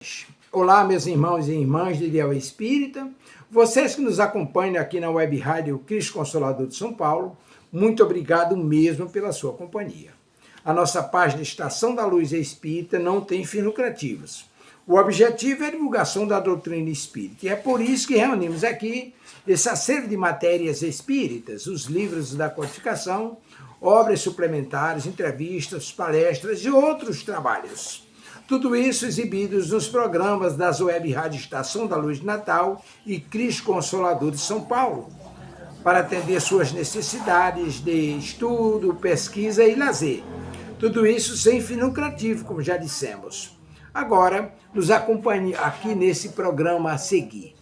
paz. Olá, meus irmãos e irmãs de Ideal Espírita, vocês que nos acompanham aqui na Web Rádio Cristo Consolador de São Paulo, muito obrigado mesmo pela sua companhia. A nossa página Estação da Luz Espírita não tem fins lucrativos. O objetivo é a divulgação da doutrina espírita, e é por isso que reunimos aqui esse acervo de matérias espíritas, os livros da codificação, obras suplementares, entrevistas, palestras e outros trabalhos. Tudo isso exibidos nos programas das Web Rádio Estação da Luz de Natal e Cristo Consolador de São Paulo, para atender suas necessidades de estudo, pesquisa e lazer. Tudo isso sem fim lucrativo, como já dissemos. Agora, nos acompanhe aqui nesse programa a seguir.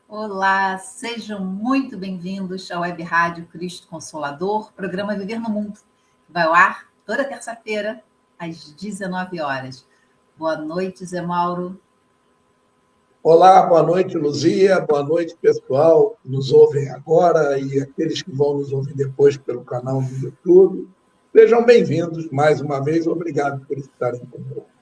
Olá, sejam muito bem-vindos à Web Rádio Cristo Consolador, programa Viver no Mundo, que vai ao ar toda terça-feira, às 19 horas. Boa noite, Zé Mauro. Olá, boa noite, Luzia, boa noite, pessoal que nos ouvem agora e aqueles que vão nos ouvir depois pelo canal do YouTube. Sejam bem-vindos mais uma vez, obrigado por estarem conosco.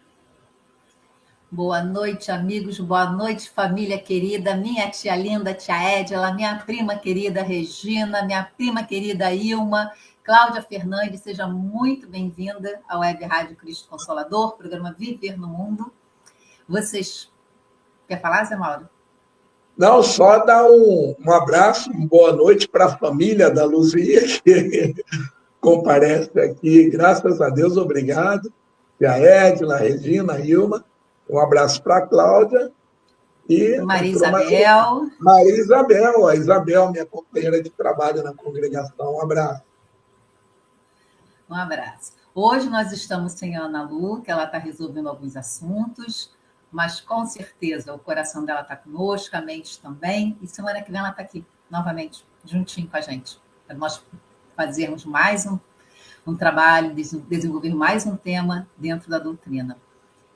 Boa noite, amigos, boa noite, família querida, minha tia linda, tia Edila, minha prima querida Regina, minha prima querida Ilma, Cláudia Fernandes, seja muito bem-vinda ao Web Rádio Cristo Consolador, programa Viver no Mundo. Vocês... Quer falar, Zé Mauro? Não, só dar um abraço, uma boa noite para a família da Luzia, que comparece aqui, graças a Deus, obrigado. Tia Edila, Regina, Ilma. Um abraço para a Cláudia e Maria Isabel. Maria Isabel, a Isabel, minha companheira de trabalho na congregação. Um abraço. Um abraço. Hoje nós estamos sem a Ana Lu, que ela está resolvendo alguns assuntos, mas com certeza o coração dela está conosco, a mente também, e semana que vem ela está aqui novamente, juntinho com a gente, para nós fazermos mais um trabalho, desenvolver mais um tema dentro da doutrina.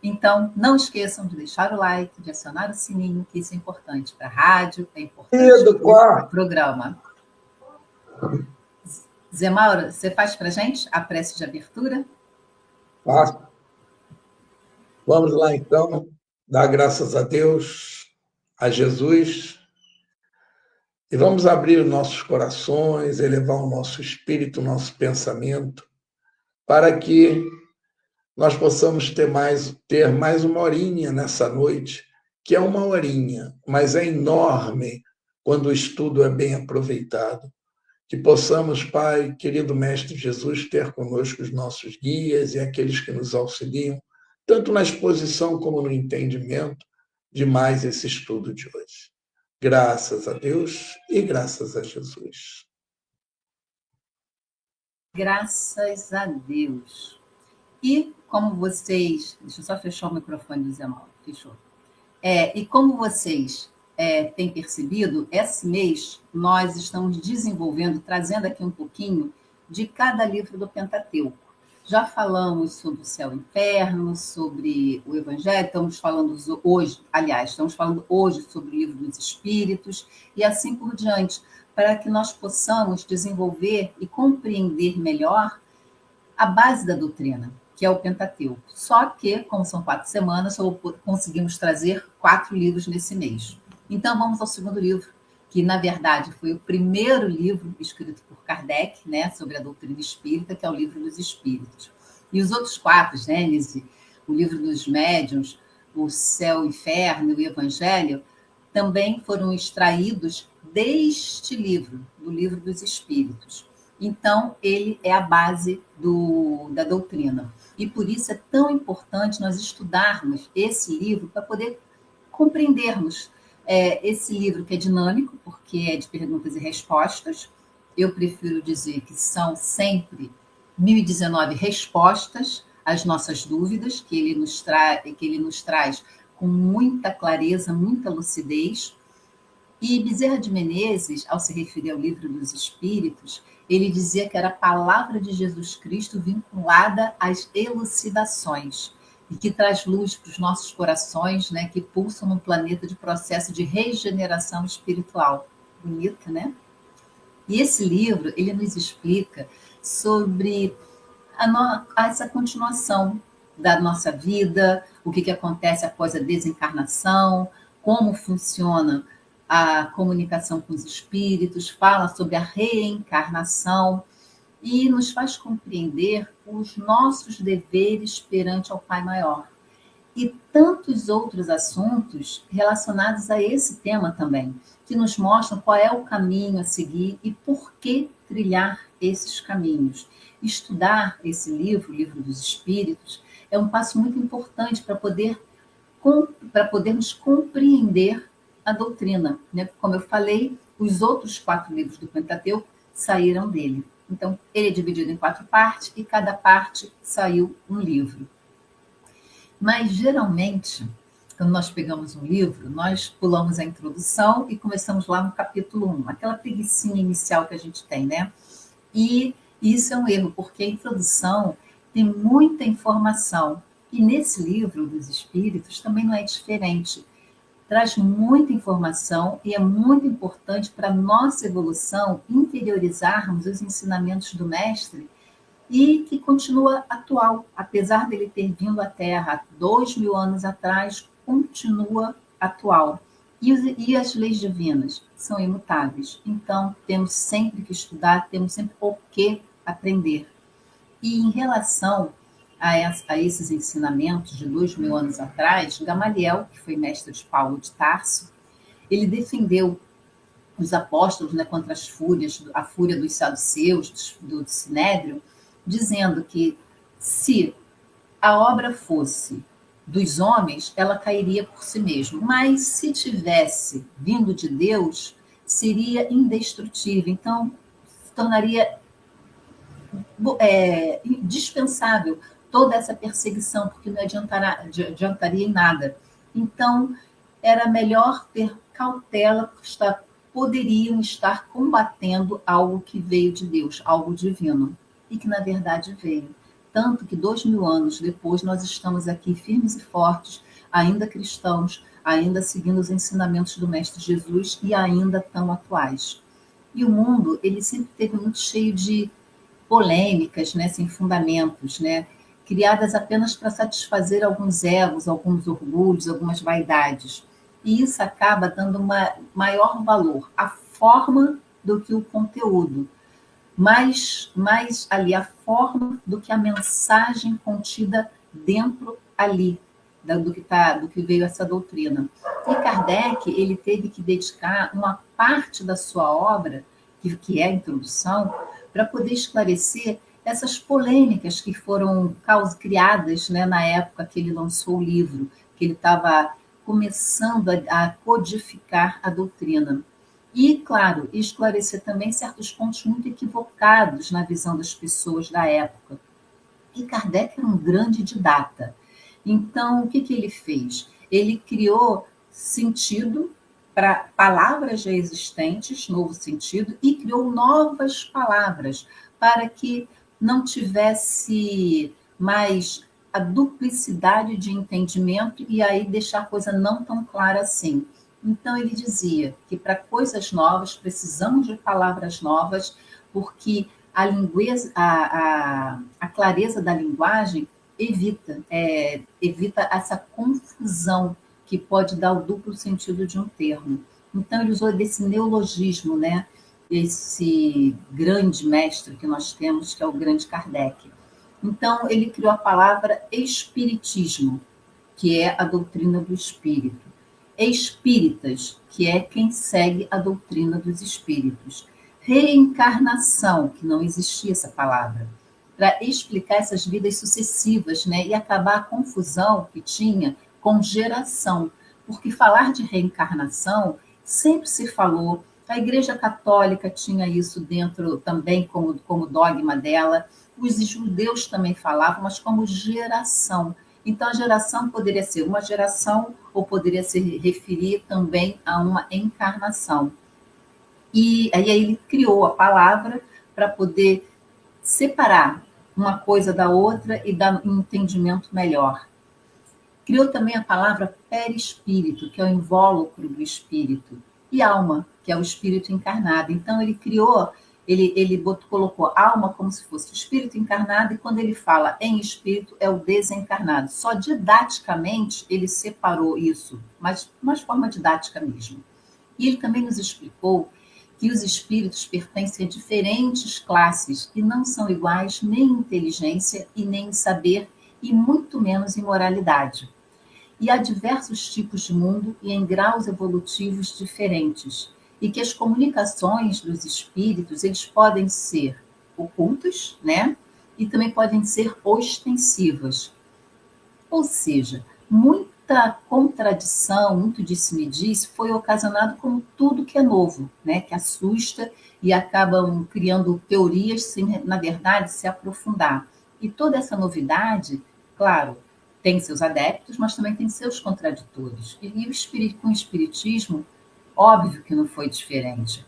Então, não esqueçam de deixar o like, de acionar o sininho, que isso é importante para a rádio, é importante para o programa. Zé Mauro, você faz para a gente a prece de abertura? Faço. Vamos lá, então, dar graças a Deus, a Jesus, e vamos abrir os nossos corações, elevar o nosso espírito, o nosso pensamento, para que nós possamos ter mais uma horinha nessa noite, que é uma horinha, mas é enorme quando o estudo é bem aproveitado. Que possamos, Pai, querido Mestre Jesus, ter conosco os nossos guias e aqueles que nos auxiliam, tanto na exposição como no entendimento de mais esse estudo de hoje. Graças a Deus e graças a Jesus. Graças a Deus. E como vocês... Deixa eu só fechar o microfone do Zé Mauro. Fechou. E como vocês têm percebido, esse mês nós estamos desenvolvendo, trazendo aqui um pouquinho de cada livro do Pentateuco. Já falamos sobre o céu e o inferno, sobre o Evangelho, estamos falando hoje sobre o livro dos Espíritos, e assim por diante, para que nós possamos desenvolver e compreender melhor a base da doutrina, que é o Pentateuco. Só que, como são 4 semanas, só conseguimos trazer 4 livros nesse mês. Então, vamos ao segundo livro, que, na verdade, foi o primeiro livro escrito por Kardec, né, sobre a doutrina espírita, que é o Livro dos Espíritos. E os outros 4, Gênese, o Livro dos Médiuns, o Céu e o Inferno e o Evangelho, também foram extraídos deste livro, do Livro dos Espíritos. Então, ele é a base da doutrina. E por isso é tão importante nós estudarmos esse livro para poder compreendermos esse livro que é dinâmico, porque é de perguntas e respostas. Eu prefiro dizer que são sempre 1019 respostas às nossas dúvidas, que ele nos traz com muita clareza, muita lucidez. E Bezerra de Menezes, ao se referir ao Livro dos Espíritos, ele dizia que era a palavra de Jesus Cristo vinculada às elucidações e que traz luz para os nossos corações, né, que pulsam num planeta de processo de regeneração espiritual. Bonito, né? E esse livro, ele nos explica sobre essa continuação da nossa vida, o que acontece após a desencarnação, como funciona a comunicação com os espíritos, fala sobre a reencarnação e nos faz compreender os nossos deveres perante ao Pai Maior. E tantos outros assuntos relacionados a esse tema também, que nos mostram qual é o caminho a seguir e por que trilhar esses caminhos. Estudar esse livro, o Livro dos Espíritos, é um passo muito importante para podermos compreender a doutrina, né? Como eu falei, os outros 4 livros do Pentateuco saíram dele. Então, ele é dividido em 4 partes e cada parte saiu um livro. Mas, geralmente, quando nós pegamos um livro, nós pulamos a introdução e começamos lá no capítulo 1, aquela preguicinha inicial que a gente tem, né? E isso é um erro, porque a introdução tem muita informação. E nesse livro dos Espíritos também não é diferente. Traz muita informação e é muito importante para a nossa evolução interiorizarmos os ensinamentos do Mestre e que continua atual, apesar dele ter vindo à Terra 2000 anos atrás, continua atual. E as leis divinas são imutáveis. Então, temos sempre que estudar, temos sempre o que aprender. E em relação a esses ensinamentos de 2000 anos atrás, Gamaliel, que foi mestre de Paulo de Tarso, ele defendeu os apóstolos, né, contra a fúria dos saduceus, do Sinédrio, dizendo que se a obra fosse dos homens, ela cairia por si mesma, mas se tivesse vindo de Deus, seria indestrutível. Então, se tornaria dispensável toda essa perseguição, porque não adiantaria em nada. Então, era melhor ter cautela, porque poderiam estar combatendo algo que veio de Deus, algo divino, e que, na verdade, veio. Tanto que 2000 anos depois, nós estamos aqui firmes e fortes, ainda cristãos, ainda seguindo os ensinamentos do Mestre Jesus e ainda tão atuais. E o mundo, ele sempre esteve muito cheio de polêmicas, né, sem fundamentos, né, criadas apenas para satisfazer alguns egos, alguns orgulhos, algumas vaidades. E isso acaba dando maior valor à forma do que o conteúdo, mais ali a forma do que a mensagem contida dentro ali, do que veio essa doutrina. E Kardec, ele teve que dedicar uma parte da sua obra, que é a introdução, para poder esclarecer essas polêmicas que foram criadas, né, na época que ele lançou o livro, que ele estava começando a codificar a doutrina. E, claro, esclarecer também certos pontos muito equivocados na visão das pessoas da época. E Kardec era um grande didata. Então, o que ele fez? Ele criou sentido para palavras já existentes, novo sentido, e criou novas palavras para que não tivesse mais a duplicidade de entendimento e aí deixar a coisa não tão clara assim. Então, ele dizia que para coisas novas precisamos de palavras novas, porque a clareza da linguagem evita essa confusão que pode dar o duplo sentido de um termo. Então, ele usou desse neologismo, né? Esse grande mestre que nós temos, que é o grande Kardec. Então, ele criou a palavra espiritismo, que é a doutrina do espírito. Espíritas, que é quem segue a doutrina dos espíritos. Reencarnação, que não existia essa palavra, para explicar essas vidas sucessivas, né? E acabar a confusão que tinha com geração, porque falar de reencarnação sempre se falou, a Igreja Católica tinha isso dentro também como dogma dela, os judeus também falavam, mas como geração. Então, a geração poderia ser uma geração ou poderia se referir também a uma encarnação. E aí ele criou a palavra para poder separar uma coisa da outra e dar um entendimento melhor. Criou também a palavra perispírito, que é o invólucro do espírito, e alma, que é o espírito encarnado. Então ele criou, colocou alma como se fosse o espírito encarnado, e quando ele fala em espírito é o desencarnado. Só didaticamente ele separou isso, mas de uma forma didática mesmo. E ele também nos explicou que os espíritos pertencem a diferentes classes e não são iguais nem em inteligência e nem em saber e muito menos em moralidade. E há diversos tipos de mundo e em graus evolutivos diferentes, e que as comunicações dos espíritos, eles podem ser ocultas, né? E também podem ser ostensivas. Ou seja, muita contradição, muito disse-me-disse, foi ocasionado como tudo que é novo, né? Que assusta e acabam criando teorias sem, na verdade, se aprofundar. E toda essa novidade, claro, tem seus adeptos, mas também tem seus contraditores. E com o espiritismo, óbvio que não foi diferente.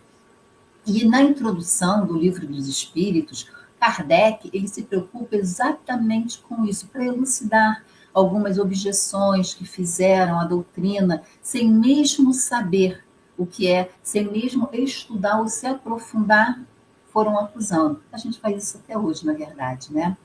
E na introdução do Livro dos Espíritos, Kardec ele se preocupa exatamente com isso, para elucidar algumas objeções que fizeram à doutrina, sem mesmo saber o que é, sem mesmo estudar ou se aprofundar, foram acusando. A gente faz isso até hoje, na verdade, né?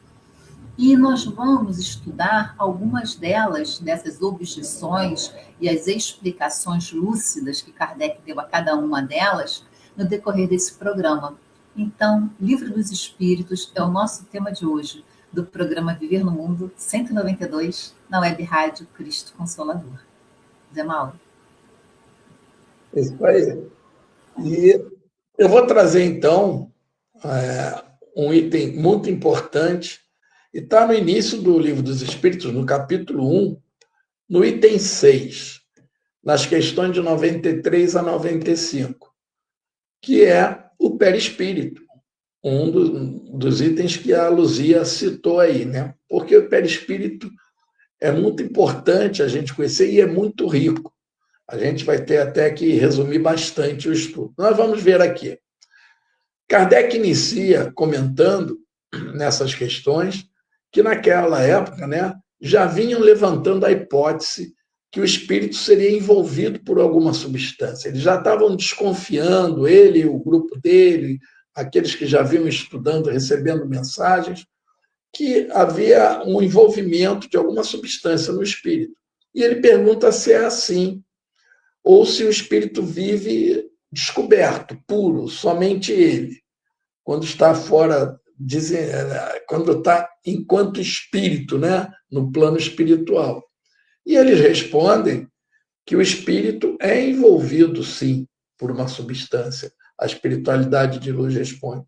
E nós vamos estudar algumas dessas objeções e as explicações lúcidas que Kardec deu a cada uma delas no decorrer desse programa. Então, Livro dos Espíritos é o nosso tema de hoje, do programa Viver no Mundo 192, na Web Rádio Cristo Consolador. Zé Mauro. Isso aí. E eu vou trazer, então, um item muito importante, e está no início do Livro dos Espíritos, no capítulo 1, no item 6, nas questões de 93 a 95, que é o perispírito, um dos itens que a Luzia citou aí, né? Porque o perispírito é muito importante a gente conhecer e é muito rico. A gente vai ter até que resumir bastante o estudo. Nós vamos ver aqui. Kardec inicia comentando nessas questões que naquela época, né, já vinham levantando a hipótese que o espírito seria envolvido por alguma substância. Eles já estavam desconfiando, ele, o grupo dele, aqueles que já vinham estudando, recebendo mensagens, que havia um envolvimento de alguma substância no espírito. E ele pergunta se é assim, ou se o espírito vive descoberto, puro, somente ele, quando está fora, quando está enquanto espírito, né, no plano espiritual. E eles respondem que o espírito é envolvido, sim, por uma substância. A espiritualidade de luz responde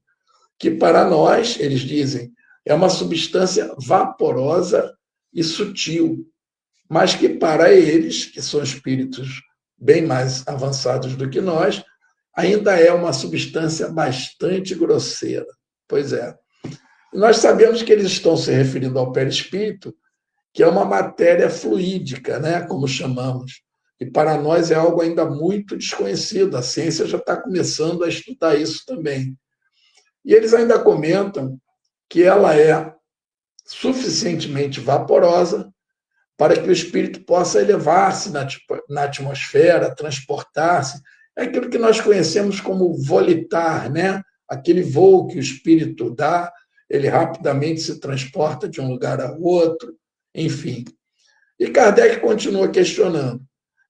que para nós, eles dizem, é uma substância vaporosa e sutil, mas que para eles, que são espíritos bem mais avançados do que nós, ainda é uma substância bastante grosseira. Pois é. Nós sabemos que eles estão se referindo ao perispírito, que é uma matéria fluídica, né, como chamamos, e para nós é algo ainda muito desconhecido. A ciência já está começando a estudar isso também. E eles ainda comentam que ela é suficientemente vaporosa para que o espírito possa elevar-se na atmosfera, transportar-se. É aquilo que nós conhecemos como volitar, né? Aquele voo que o espírito dá, ele rapidamente se transporta de um lugar a outro, enfim. E Kardec continua questionando,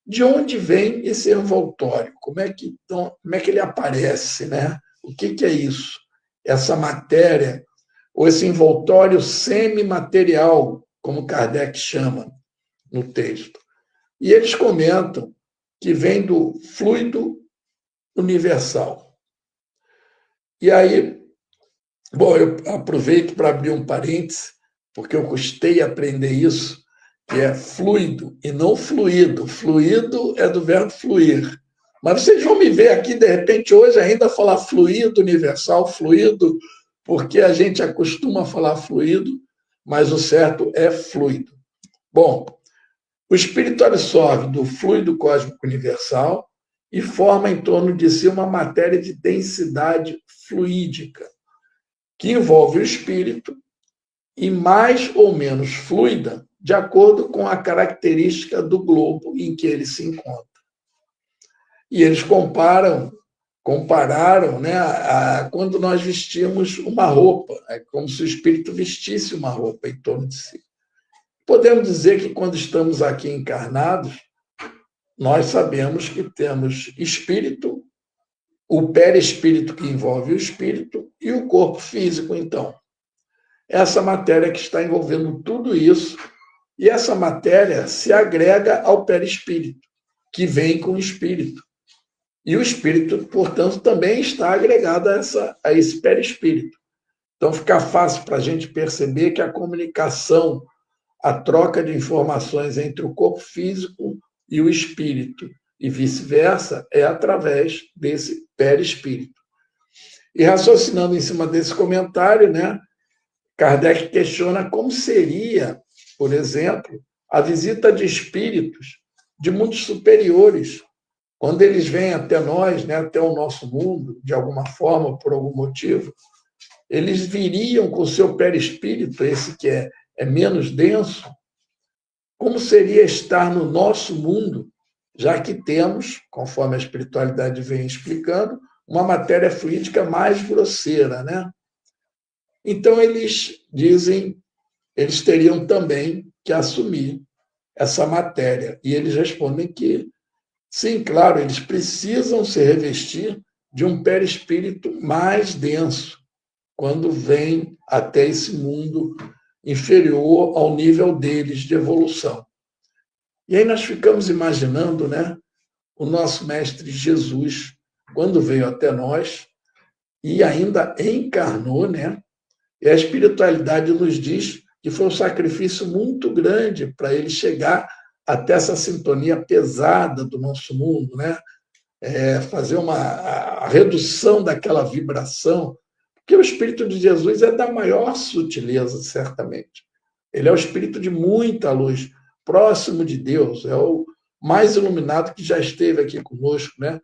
de onde vem esse envoltório? Como é que ele aparece, né? O que é isso? Essa matéria, ou esse envoltório semimaterial, como Kardec chama no texto. E eles comentam que vem do fluido universal. E aí, bom, eu aproveito para abrir um parêntese, porque eu custei aprender isso, que é fluido e não fluido. Fluido é do verbo fluir. Mas vocês vão me ver aqui, de repente, hoje ainda falar fluido universal, fluido, porque a gente acostuma a falar fluido, mas o certo é fluido. Bom, o espírito absorve do fluido cósmico universal e forma em torno de si uma matéria de densidade fluídica, que envolve o espírito e mais ou menos fluida, de acordo com a característica do globo em que ele se encontra. E eles compararam, né, a quando nós vestimos uma roupa, é como se o espírito vestisse uma roupa em torno de si. Podemos dizer que quando estamos aqui encarnados, nós sabemos que temos espírito, o perispírito que envolve o espírito e o corpo físico, então. Essa matéria que está envolvendo tudo isso, e essa matéria se agrega ao perispírito, que vem com o espírito. E o espírito, portanto, também está agregado a esse perispírito. Então, fica fácil para a gente perceber que a comunicação, a troca de informações entre o corpo físico e o espírito, e vice-versa, é através desse perispírito. E raciocinando em cima desse comentário, né, Kardec questiona como seria, por exemplo, a visita de espíritos de mundos superiores, quando eles vêm até nós, né, até o nosso mundo, de alguma forma, por algum motivo, eles viriam com o seu perispírito, esse que é menos denso, como seria estar no nosso mundo, já que temos, conforme a espiritualidade vem explicando, uma matéria fluídica mais grosseira, né? Então, eles dizem, eles teriam também que assumir essa matéria. E eles respondem que, sim, claro, eles precisam se revestir de um perispírito mais denso, quando vem até esse mundo inferior ao nível deles de evolução. E aí nós ficamos imaginando, né, o nosso mestre Jesus, quando veio até nós e ainda encarnou, né? E a espiritualidade nos diz que foi um sacrifício muito grande para ele chegar até essa sintonia pesada do nosso mundo, né? Fazer a redução daquela vibração, porque o Espírito de Jesus é da maior sutileza, certamente. Ele é o Espírito de muita luz, próximo de Deus, é o mais iluminado que já esteve aqui conosco, né?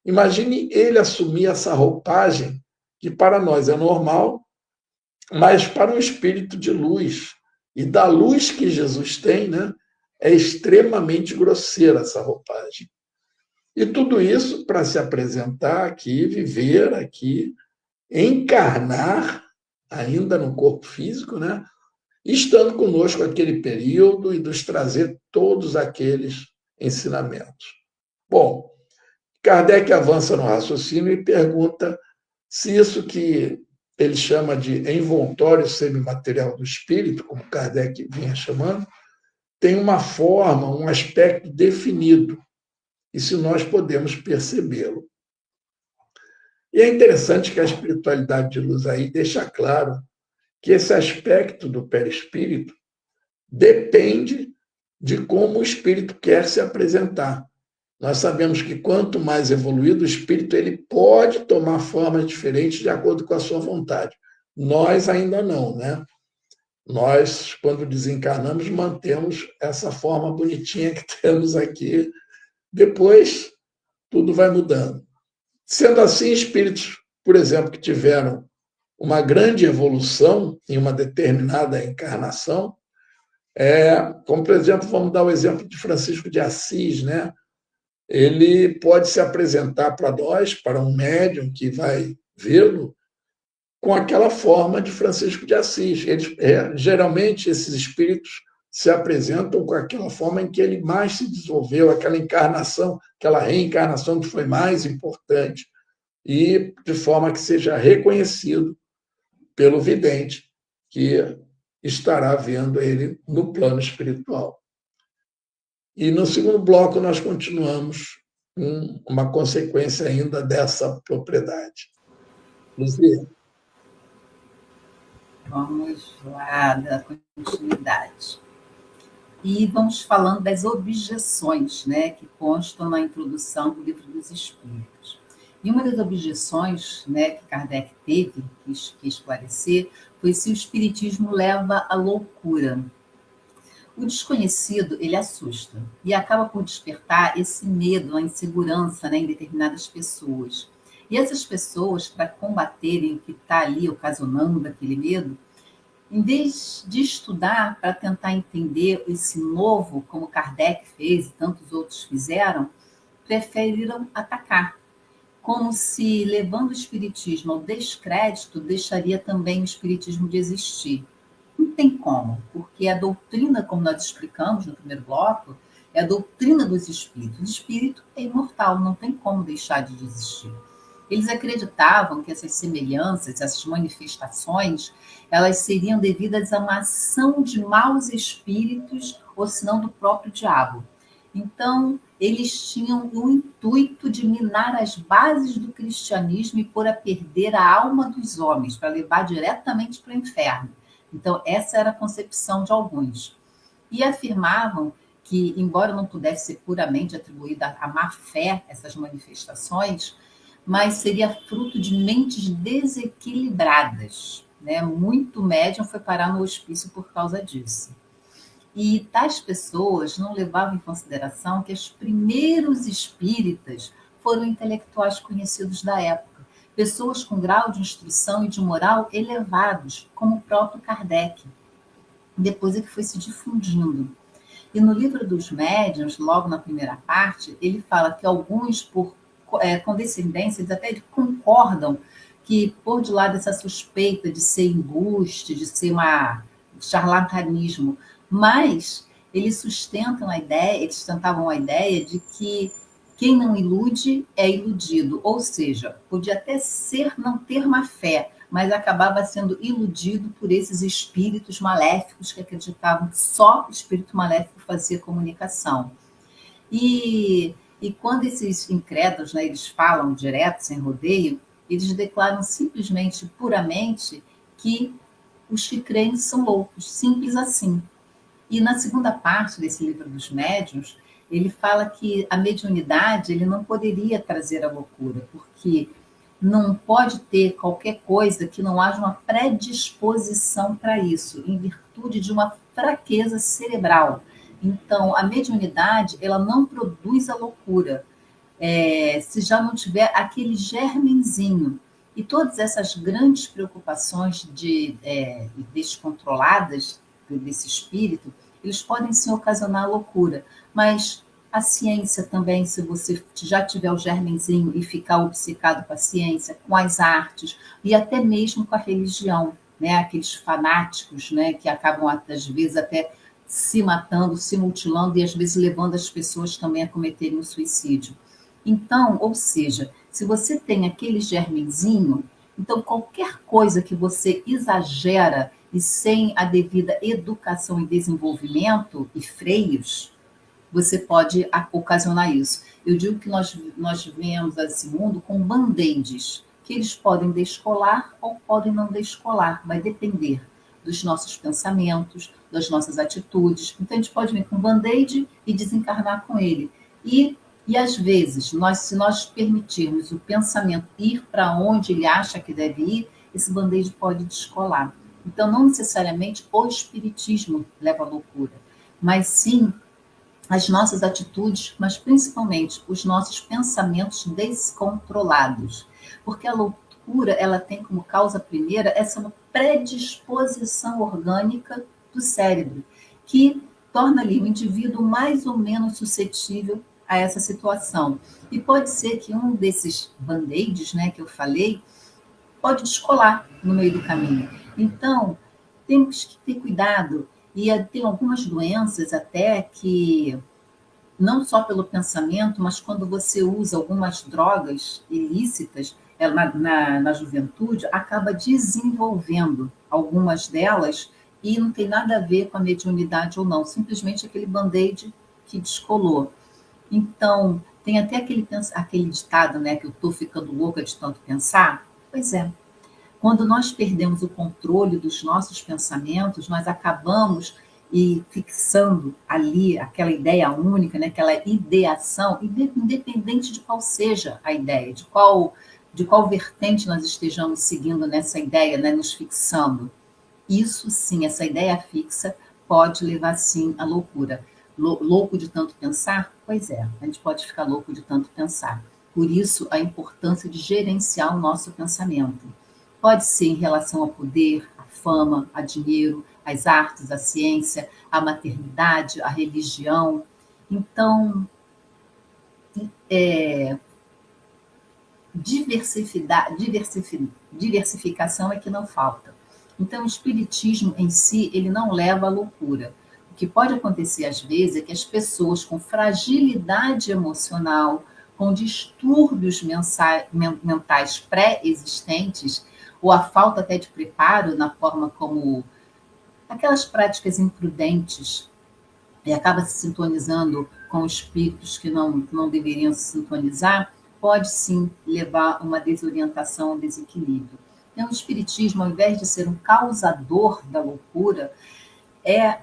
Imagine ele assumir essa roupagem que para nós é normal, mas para um espírito de luz, e da luz que Jesus tem, né, é extremamente grosseira essa roupagem. E tudo isso para se apresentar aqui, viver aqui, encarnar, ainda no corpo físico, né, estando conosco aquele período e nos trazer todos aqueles ensinamentos. Bom, Kardec avança no raciocínio e pergunta se isso que ele chama de envoltório semimaterial do espírito, como Kardec vinha chamando, tem uma forma, um aspecto definido, e se nós podemos percebê-lo. E é interessante que a espiritualidade de luz aí deixa claro que esse aspecto do perispírito depende de como o espírito quer se apresentar. Nós sabemos que quanto mais evoluído o espírito, ele pode tomar formas diferentes de acordo com a sua vontade. Nós ainda não, né? Nós, quando desencarnamos, mantemos essa forma bonitinha que temos aqui. Depois, tudo vai mudando. Sendo assim, espíritos, por exemplo, que tiveram uma grande evolução em uma determinada encarnação, como, por exemplo, vamos dar o exemplo de Francisco de Assis, né? Ele pode se apresentar para nós, para um médium que vai vê-lo, com aquela forma de Francisco de Assis. Geralmente, esses espíritos se apresentam com aquela forma em que ele mais se desenvolveu, aquela encarnação, aquela reencarnação que foi mais importante, e de forma que seja reconhecido pelo vidente, que estará vendo ele no plano espiritual. E no segundo bloco nós continuamos com uma consequência ainda dessa propriedade. Luzia. Vamos lá, da continuidade. E vamos falando das objeções, né, que constam na introdução do Livro dos Espíritos. E uma das objeções, né, que Kardec teve que esclarecer foi se o espiritismo leva à loucura. O desconhecido, ele assusta e acaba por despertar esse medo, a insegurança, né, em determinadas pessoas. E essas pessoas, para combaterem o que está ali ocasionando daquele medo, em vez de estudar para tentar entender esse novo, como Kardec fez e tantos outros fizeram, preferiram atacar, como se levando o espiritismo ao descrédito deixaria também o espiritismo de existir. Não tem como, porque a doutrina, como nós explicamos no primeiro bloco, é a doutrina dos espíritos. O espírito é imortal, não tem como deixar de existir. Eles acreditavam que essas semelhanças, essas manifestações, elas seriam devidas a uma ação de maus espíritos, ou senão do próprio diabo. Então, eles tinham o intuito de minar as bases do cristianismo e pôr a perder a alma dos homens, para levar diretamente para o inferno. Então, essa era a concepção de alguns. E afirmavam que, embora não pudesse ser puramente atribuída à má fé, essas manifestações, mas seria fruto de mentes desequilibradas, né? Muito médium foi parar no hospício por causa disso. E tais pessoas não levavam em consideração que os primeiros espíritas foram intelectuais conhecidos da época, pessoas com grau de instrução e de moral elevados, como o próprio Kardec. Depois é que foi se difundindo. E no livro dos médiuns, logo na primeira parte, ele fala que alguns, por condescendência, eles até concordam que, por de lado dessa suspeita de ser embuste, de ser charlatanismo, mas eles sustentavam a ideia de que quem não ilude é iludido, ou seja, podia até ser não ter má fé, mas acabava sendo iludido por esses espíritos maléficos que acreditavam que só o espírito maléfico fazia comunicação. E quando esses incrédulos, né, eles falam direto, sem rodeio, eles declaram simplesmente, puramente, que os que creem são loucos, simples assim. E na segunda parte desse livro dos médiuns, ele fala que a mediunidade ele não poderia trazer a loucura, porque não pode ter qualquer coisa que não haja uma predisposição para isso, em virtude de uma fraqueza cerebral. Então, a mediunidade, ela não produz a loucura, se já não tiver aquele germenzinho. E todas essas grandes preocupações descontroladas desse espírito, eles podem sim ocasionar loucura, mas a ciência também, se você já tiver o germenzinho e ficar obcecado com a ciência, com as artes e até mesmo com a religião, né? Aqueles fanáticos, né, que acabam, às vezes, até se matando, se mutilando e, às vezes, levando as pessoas também a cometerem o suicídio. Então, ou seja, se você tem aquele germenzinho, então qualquer coisa que você exagera e sem a devida educação e desenvolvimento e freios, você pode ocasionar isso. Eu digo que nós viemos a esse mundo com band-aids, que eles podem descolar ou podem não descolar, vai depender dos nossos pensamentos, das nossas atitudes. Então, a gente pode vir com band-aid e desencarnar com ele. E às vezes, se nós permitirmos o pensamento ir para onde ele acha que deve ir, esse band-aid pode descolar. Então, não necessariamente o espiritismo leva à loucura, mas sim as nossas atitudes, mas principalmente os nossos pensamentos descontrolados. Porque a loucura, ela tem como causa primeira essa predisposição orgânica do cérebro, que torna ali o indivíduo mais ou menos suscetível a essa situação. E pode ser que um desses band-aids, né, que eu falei, pode descolar no meio do caminho. Então, temos que ter cuidado. E tem algumas doenças até que, não só pelo pensamento, mas quando você usa algumas drogas ilícitas na juventude, acaba desenvolvendo algumas delas e não tem nada a ver com a mediunidade ou não, simplesmente aquele band-aid que descolou. Então, tem até aquele ditado, né, que eu estou ficando louca de tanto pensar. Pois é. Quando nós perdemos o controle dos nossos pensamentos, nós acabamos fixando ali aquela ideia única, né, aquela ideação, independente de qual seja a ideia, de qual vertente nós estejamos seguindo nessa ideia, né, nos fixando. Isso sim, essa ideia fixa pode levar, sim, à loucura. Louco de tanto pensar? Pois é, a gente pode ficar louco de tanto pensar. Por isso, a importância de gerenciar o nosso pensamento. Pode ser em relação ao poder, à fama, a dinheiro, às artes, à ciência, à maternidade, à religião. Então, diversificação é que não falta. Então, o espiritismo em si, ele não leva à loucura. O que pode acontecer às vezes é que as pessoas com fragilidade emocional, com distúrbios mentais pré-existentes, ou a falta até de preparo na forma como aquelas práticas imprudentes, e acaba se sintonizando com espíritos que não deveriam se sintonizar, pode sim levar a uma desorientação, um desequilíbrio. Então, o espiritismo, ao invés de ser um causador da loucura, é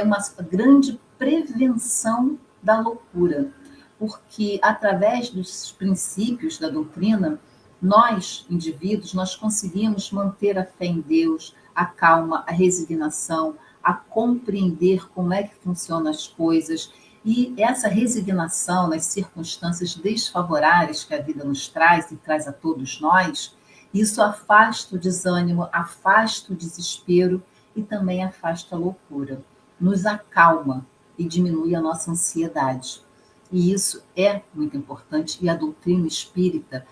uma grande prevenção da loucura, porque através dos princípios da doutrina, nós, indivíduos, nós conseguimos manter a fé em Deus, a calma, a resignação, a compreender como é que funcionam as coisas, e essa resignação nas circunstâncias desfavoráveis que a vida nos traz e traz a todos nós, isso afasta o desânimo, afasta o desespero e também afasta a loucura. Nos acalma e diminui a nossa ansiedade. E isso é muito importante, e a doutrina espírita,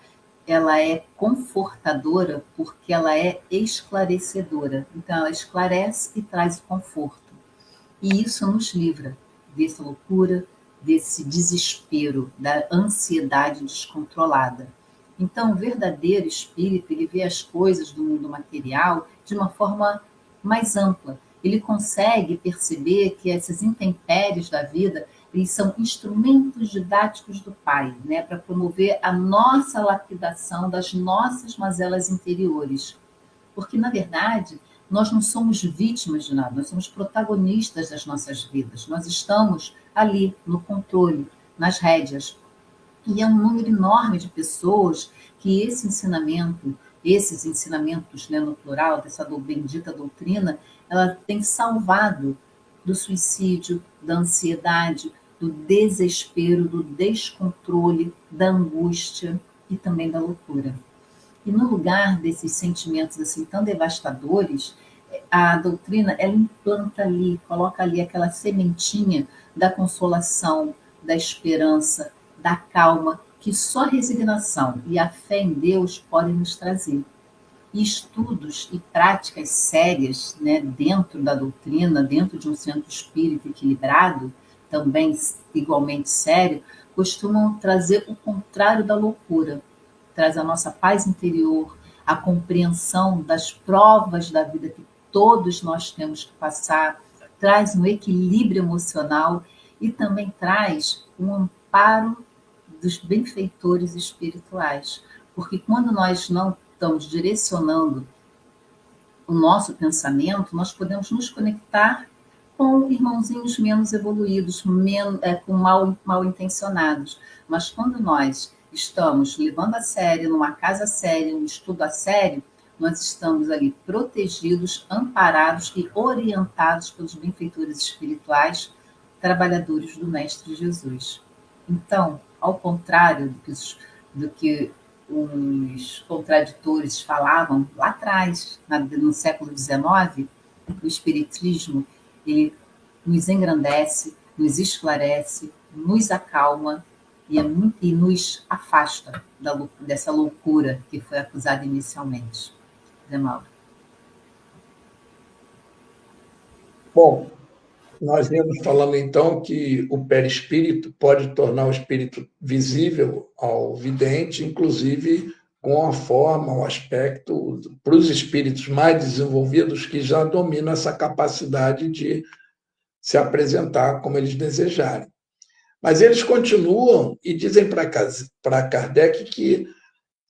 ela é confortadora porque ela é esclarecedora. Então, ela esclarece e traz o conforto. E isso nos livra dessa loucura, desse desespero, da ansiedade descontrolada. Então, o verdadeiro espírito, ele vê as coisas do mundo material de uma forma mais ampla. Ele consegue perceber que esses intempéries da vida, eles são instrumentos didáticos do Pai, né, para promover a nossa lapidação das nossas mazelas interiores. Porque, na verdade, nós não somos vítimas de nada, nós somos protagonistas das nossas vidas. Nós estamos ali, no controle, nas rédeas. E é um número enorme de pessoas que esses ensinamentos, né, no plural, dessa bendita doutrina, ela tem salvado do suicídio, da ansiedade, do desespero, do descontrole, da angústia e também da loucura. E no lugar desses sentimentos assim tão devastadores, a doutrina ela implanta ali, coloca ali aquela sementinha da consolação, da esperança, da calma, que só a resignação e a fé em Deus podem nos trazer. E estudos e práticas sérias, né, dentro da doutrina, dentro de um centro espírita equilibrado, também igualmente sério, costumam trazer o contrário da loucura. Traz a nossa paz interior, a compreensão das provas da vida que todos nós temos que passar, traz um equilíbrio emocional e também traz um amparo dos benfeitores espirituais. Porque quando nós não estamos direcionando o nosso pensamento, nós podemos nos conectar com irmãozinhos menos evoluídos, com mal intencionados. Mas quando nós estamos levando a sério, numa casa séria, um estudo a sério, nós estamos ali protegidos, amparados e orientados pelos benfeitores espirituais, trabalhadores do Mestre Jesus. Então, ao contrário do que os contraditores falavam lá atrás, no século XIX, o Espiritismo ele nos engrandece, nos esclarece, nos acalma e nos afasta dessa loucura que foi acusada inicialmente. Zé Mauro. Bom, nós viemos falando então que o perispírito pode tornar o espírito visível ao vidente, inclusive com a forma, o aspecto, para os espíritos mais desenvolvidos que já dominam essa capacidade de se apresentar como eles desejarem. Mas eles continuam e dizem para Kardec que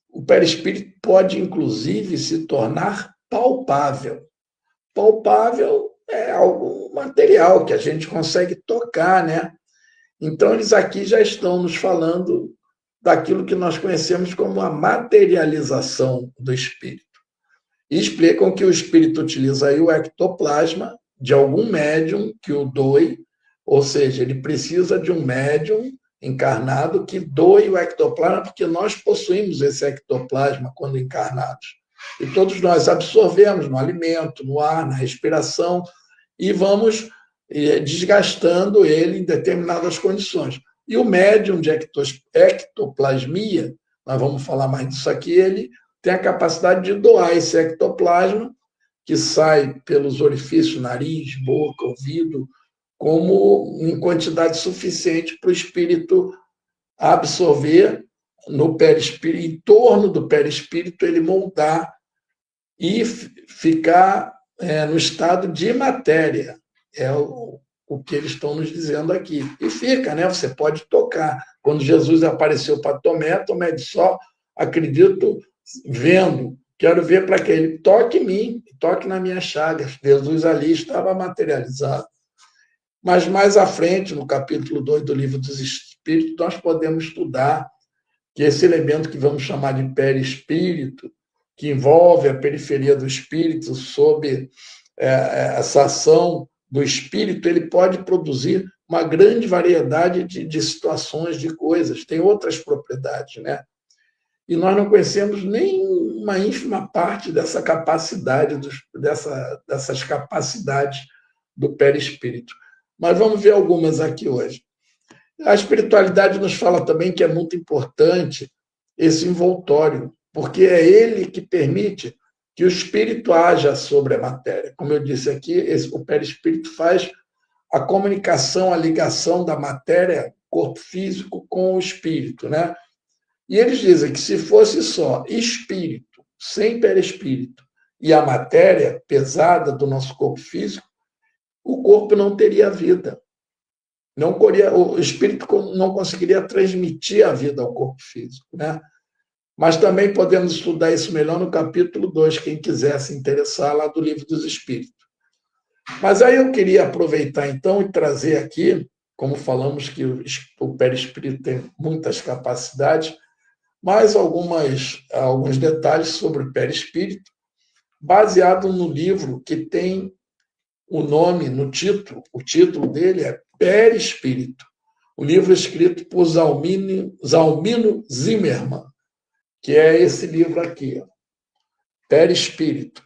o perispírito pode, inclusive, se tornar palpável. Palpável é algo material que a gente consegue tocar, né? Então, eles aqui já estão nos falando daquilo que nós conhecemos como a materialização do espírito. E explicam que o espírito utiliza aí o ectoplasma de algum médium que o doe, ou seja, ele precisa de um médium encarnado que doe o ectoplasma, porque nós possuímos esse ectoplasma quando encarnados. E todos nós absorvemos no alimento, no ar, na respiração, e vamos desgastando ele em determinadas condições. E o médium de ectoplasmia, nós vamos falar mais disso aqui, ele tem a capacidade de doar esse ectoplasma, que sai pelos orifícios, nariz, boca, ouvido, como em quantidade suficiente para o espírito absorver no perispírito, em torno do perispírito, ele moldar e ficar no estado de matéria. É o que eles estão nos dizendo aqui. E fica, né? Você pode tocar. Quando Jesus apareceu para Tomé, Tomé disse, só acredito vendo, quero ver para que ele toque em mim, toque nas minhas chagas. Jesus ali estava materializado. Mas mais à frente, no capítulo 2 do Livro dos Espíritos, nós podemos estudar que esse elemento que vamos chamar de perispírito, que envolve a periferia do espírito, sob essa ação do espírito, ele pode produzir uma grande variedade de situações, de coisas, tem outras propriedades, né? E nós não conhecemos nem uma ínfima parte dessa capacidade, dessas capacidades do perispírito. Mas vamos ver algumas aqui hoje. A espiritualidade nos fala também que é muito importante esse envoltório, porque é ele que permite que o espírito haja sobre a matéria. Como eu disse aqui, o perispírito faz a comunicação, a ligação da matéria, corpo físico, com o espírito, né? E eles dizem que se fosse só espírito, sem perispírito, e a matéria pesada do nosso corpo físico, o corpo não teria vida. O espírito não conseguiria transmitir a vida ao corpo físico, né? Mas também podemos estudar isso melhor no capítulo 2, quem quiser se interessar, lá do Livro dos Espíritos. Mas aí eu queria aproveitar, então, e trazer aqui, como falamos que o perispírito tem muitas capacidades, mais alguns detalhes sobre o perispírito, baseado no livro que tem o nome no título, o título dele é Perispírito, o livro escrito por Zalmino Zimmermann, que é esse livro aqui, ó, Perispírito.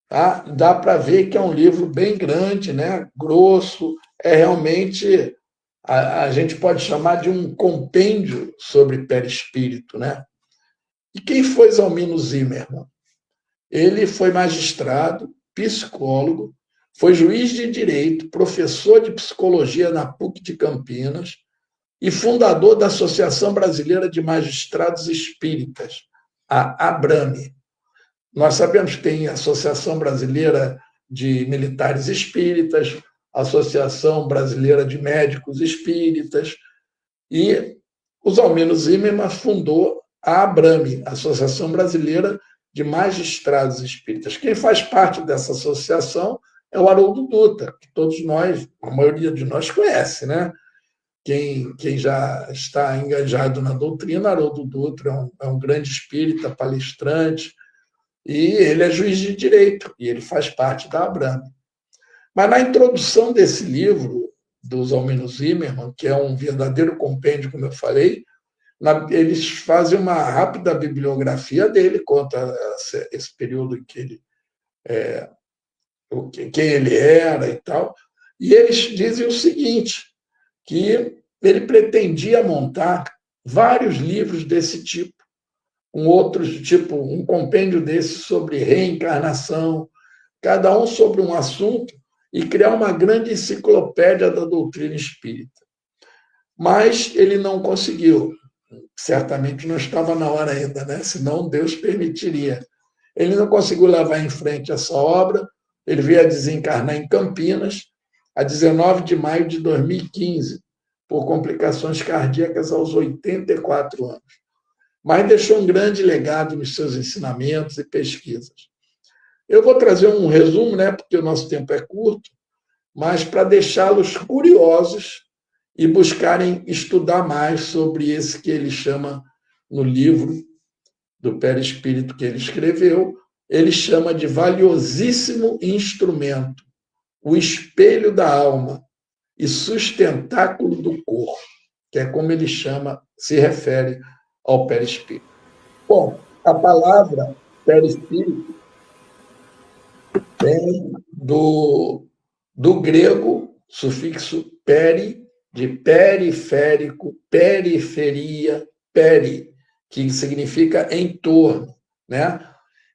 Tá? Dá para ver que é um livro bem grande, né? Grosso, é realmente, a gente pode chamar de um compêndio sobre perispírito, né? E quem foi Zalmino Zimmermann? Ele foi magistrado, psicólogo, foi juiz de direito, professor de psicologia na PUC de Campinas e fundador da Associação Brasileira de Magistrados Espíritas, a ABRAME. Nós sabemos que tem a Associação Brasileira de Militares Espíritas, a Associação Brasileira de Médicos Espíritas, e o Zalmino Zimmermann fundou a ABRAME, a Associação Brasileira de Magistrados Espíritas. Quem faz parte dessa associação é o Haroldo Dutra, que todos nós, a maioria de nós conhece, né? Quem já está engajado na doutrina, Haroldo Dutra é um grande espírita, palestrante, e ele é juiz de direito, e ele faz parte da ABRAME. Mas na introdução desse livro, do Zalmino Zimmermann, que é um verdadeiro compêndio, como eu falei, eles fazem uma rápida bibliografia dele, conta esse período em que ele quem ele era e tal, e eles dizem o seguinte, que ele pretendia montar vários livros desse tipo, um compêndio desse sobre reencarnação, cada um sobre um assunto, e criar uma grande enciclopédia da doutrina espírita. Mas ele não conseguiu. Certamente não estava na hora ainda, né? Senão Deus permitiria. Ele não conseguiu levar em frente essa obra. Ele veio a desencarnar em Campinas, a 19 de maio de 2015, por complicações cardíacas aos 84 anos. Mas deixou um grande legado nos seus ensinamentos e pesquisas. Eu vou trazer um resumo, né, porque o nosso tempo é curto, mas para deixá-los curiosos e buscarem estudar mais sobre esse que ele chama no livro do perispírito que ele escreveu, ele chama de valiosíssimo instrumento, o espelho da alma e sustentáculo do corpo, que é como ele chama, se refere ao perispírito. Bom, a palavra perispírito vem do grego, sufixo peri, de periférico, periferia, peri, que significa em torno, né?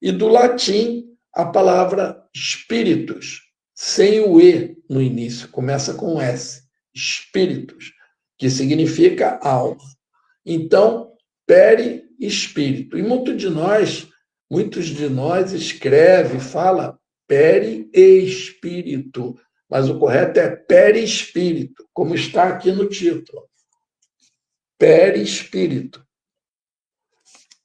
E do latim, a palavra espíritus, sem o E no início, começa com S, espíritus, que significa alma. Então, perispírito. E muitos de nós escreve, fala periespírito, mas o correto é perispírito, como está aqui no título. Perispírito.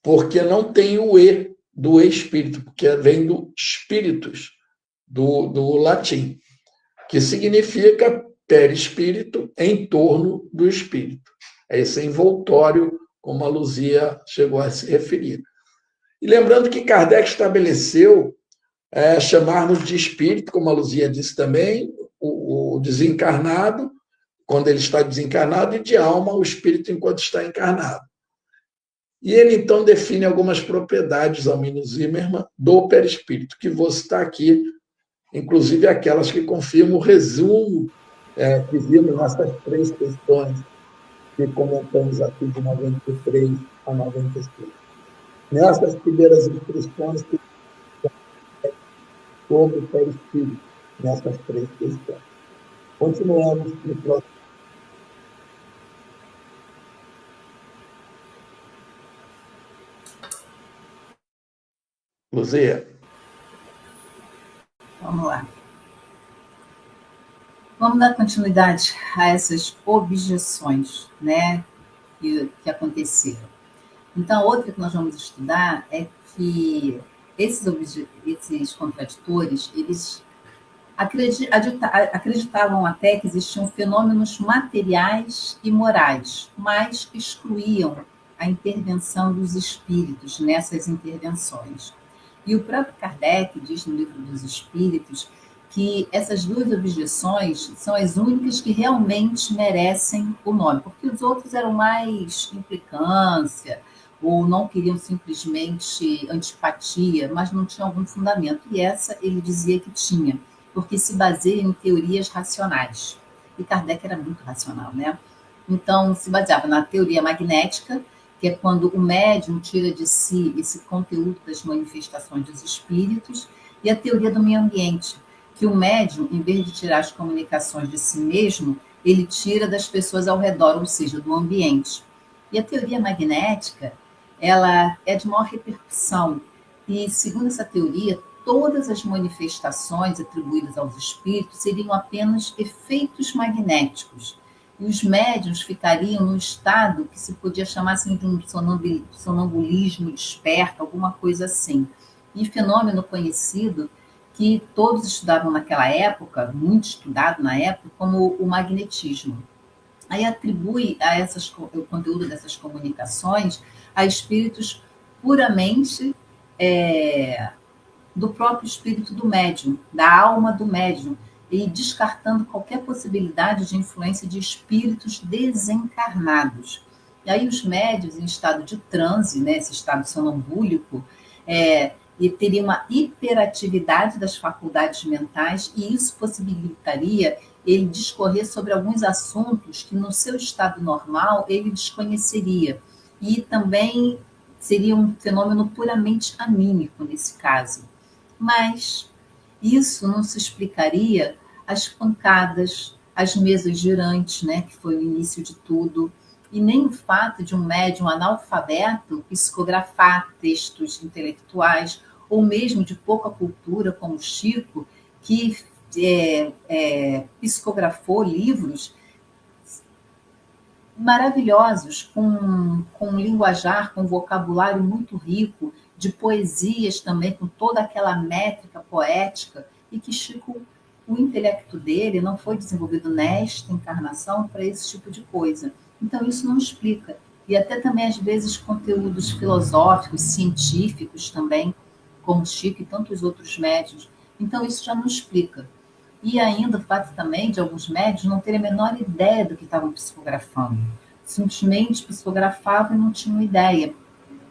Porque não tem o E do espírito, porque vem do espíritus, do latim, que significa perispírito, em torno do espírito. É esse envoltório, como a Luzia chegou a se referir. E lembrando que Kardec estabeleceu chamarmos de espírito, como a Luzia disse também, o desencarnado, quando ele está desencarnado, e de alma, o espírito enquanto está encarnado. E ele, então, define algumas propriedades, Almino Zimmermann, do perispírito, que vou citar aqui, inclusive aquelas que confirmam o resumo que vimos nessas 3 questões que comentamos aqui de 93 a 96. Nessas primeiras instruções que sobre o perispírito, nessas 3 questões. Continuamos no próximo. Luzia. Vamos lá. Vamos dar continuidade a essas objeções, né, que aconteceram. Então, outra que nós vamos estudar é que esses contraditores, eles acreditavam até que existiam fenômenos materiais e morais, mas excluíam a intervenção dos espíritos nessas intervenções. E o próprio Kardec diz no Livro dos Espíritos que essas 2 objeções são as únicas que realmente merecem o nome, porque os outros eram mais implicância, ou não queriam simplesmente antipatia, mas não tinham algum fundamento. E essa ele dizia que tinha, porque se baseia em teorias racionais. E Kardec era muito racional, né? Então, se baseava na teoria magnética, que é quando o médium tira de si esse conteúdo das manifestações dos espíritos, e a teoria do meio ambiente, que o médium, em vez de tirar as comunicações de si mesmo, ele tira das pessoas ao redor, ou seja, do ambiente. E a teoria magnética, ela é de maior repercussão, e, segundo essa teoria, todas as manifestações atribuídas aos espíritos seriam apenas efeitos magnéticos, e os médiuns ficariam num estado que se podia chamar assim, de um sonambulismo desperto, alguma coisa assim. E fenômeno conhecido que todos estudavam naquela época, muito estudado na época, como o magnetismo. Aí atribui o conteúdo dessas comunicações a espíritos puramente do próprio espírito do médium, da alma do médium, e descartando qualquer possibilidade de influência de espíritos desencarnados. E aí os médiuns em estado de transe, né, esse estado sonambúlico, e teria uma hiperatividade das faculdades mentais, e isso possibilitaria ele discorrer sobre alguns assuntos que no seu estado normal ele desconheceria. E também seria um fenômeno puramente anímico nesse caso. Mas isso não se explicaria as pancadas, as mesas girantes, né, que foi o início de tudo, e nem o fato de um médium analfabeto psicografar textos intelectuais, ou mesmo de pouca cultura, como Chico, que psicografou livros maravilhosos, com um linguajar, com um vocabulário muito rico, de poesias também, com toda aquela métrica poética, e que Chico, o intelecto dele não foi desenvolvido nesta encarnação para esse tipo de coisa. Então, isso não explica. E até também, às vezes, conteúdos filosóficos, científicos também, como Chico e tantos outros médiuns. Então, isso já não explica. E ainda o fato também de alguns médios não terem a menor ideia do que estavam psicografando. Simplesmente psicografavam e não tinham ideia.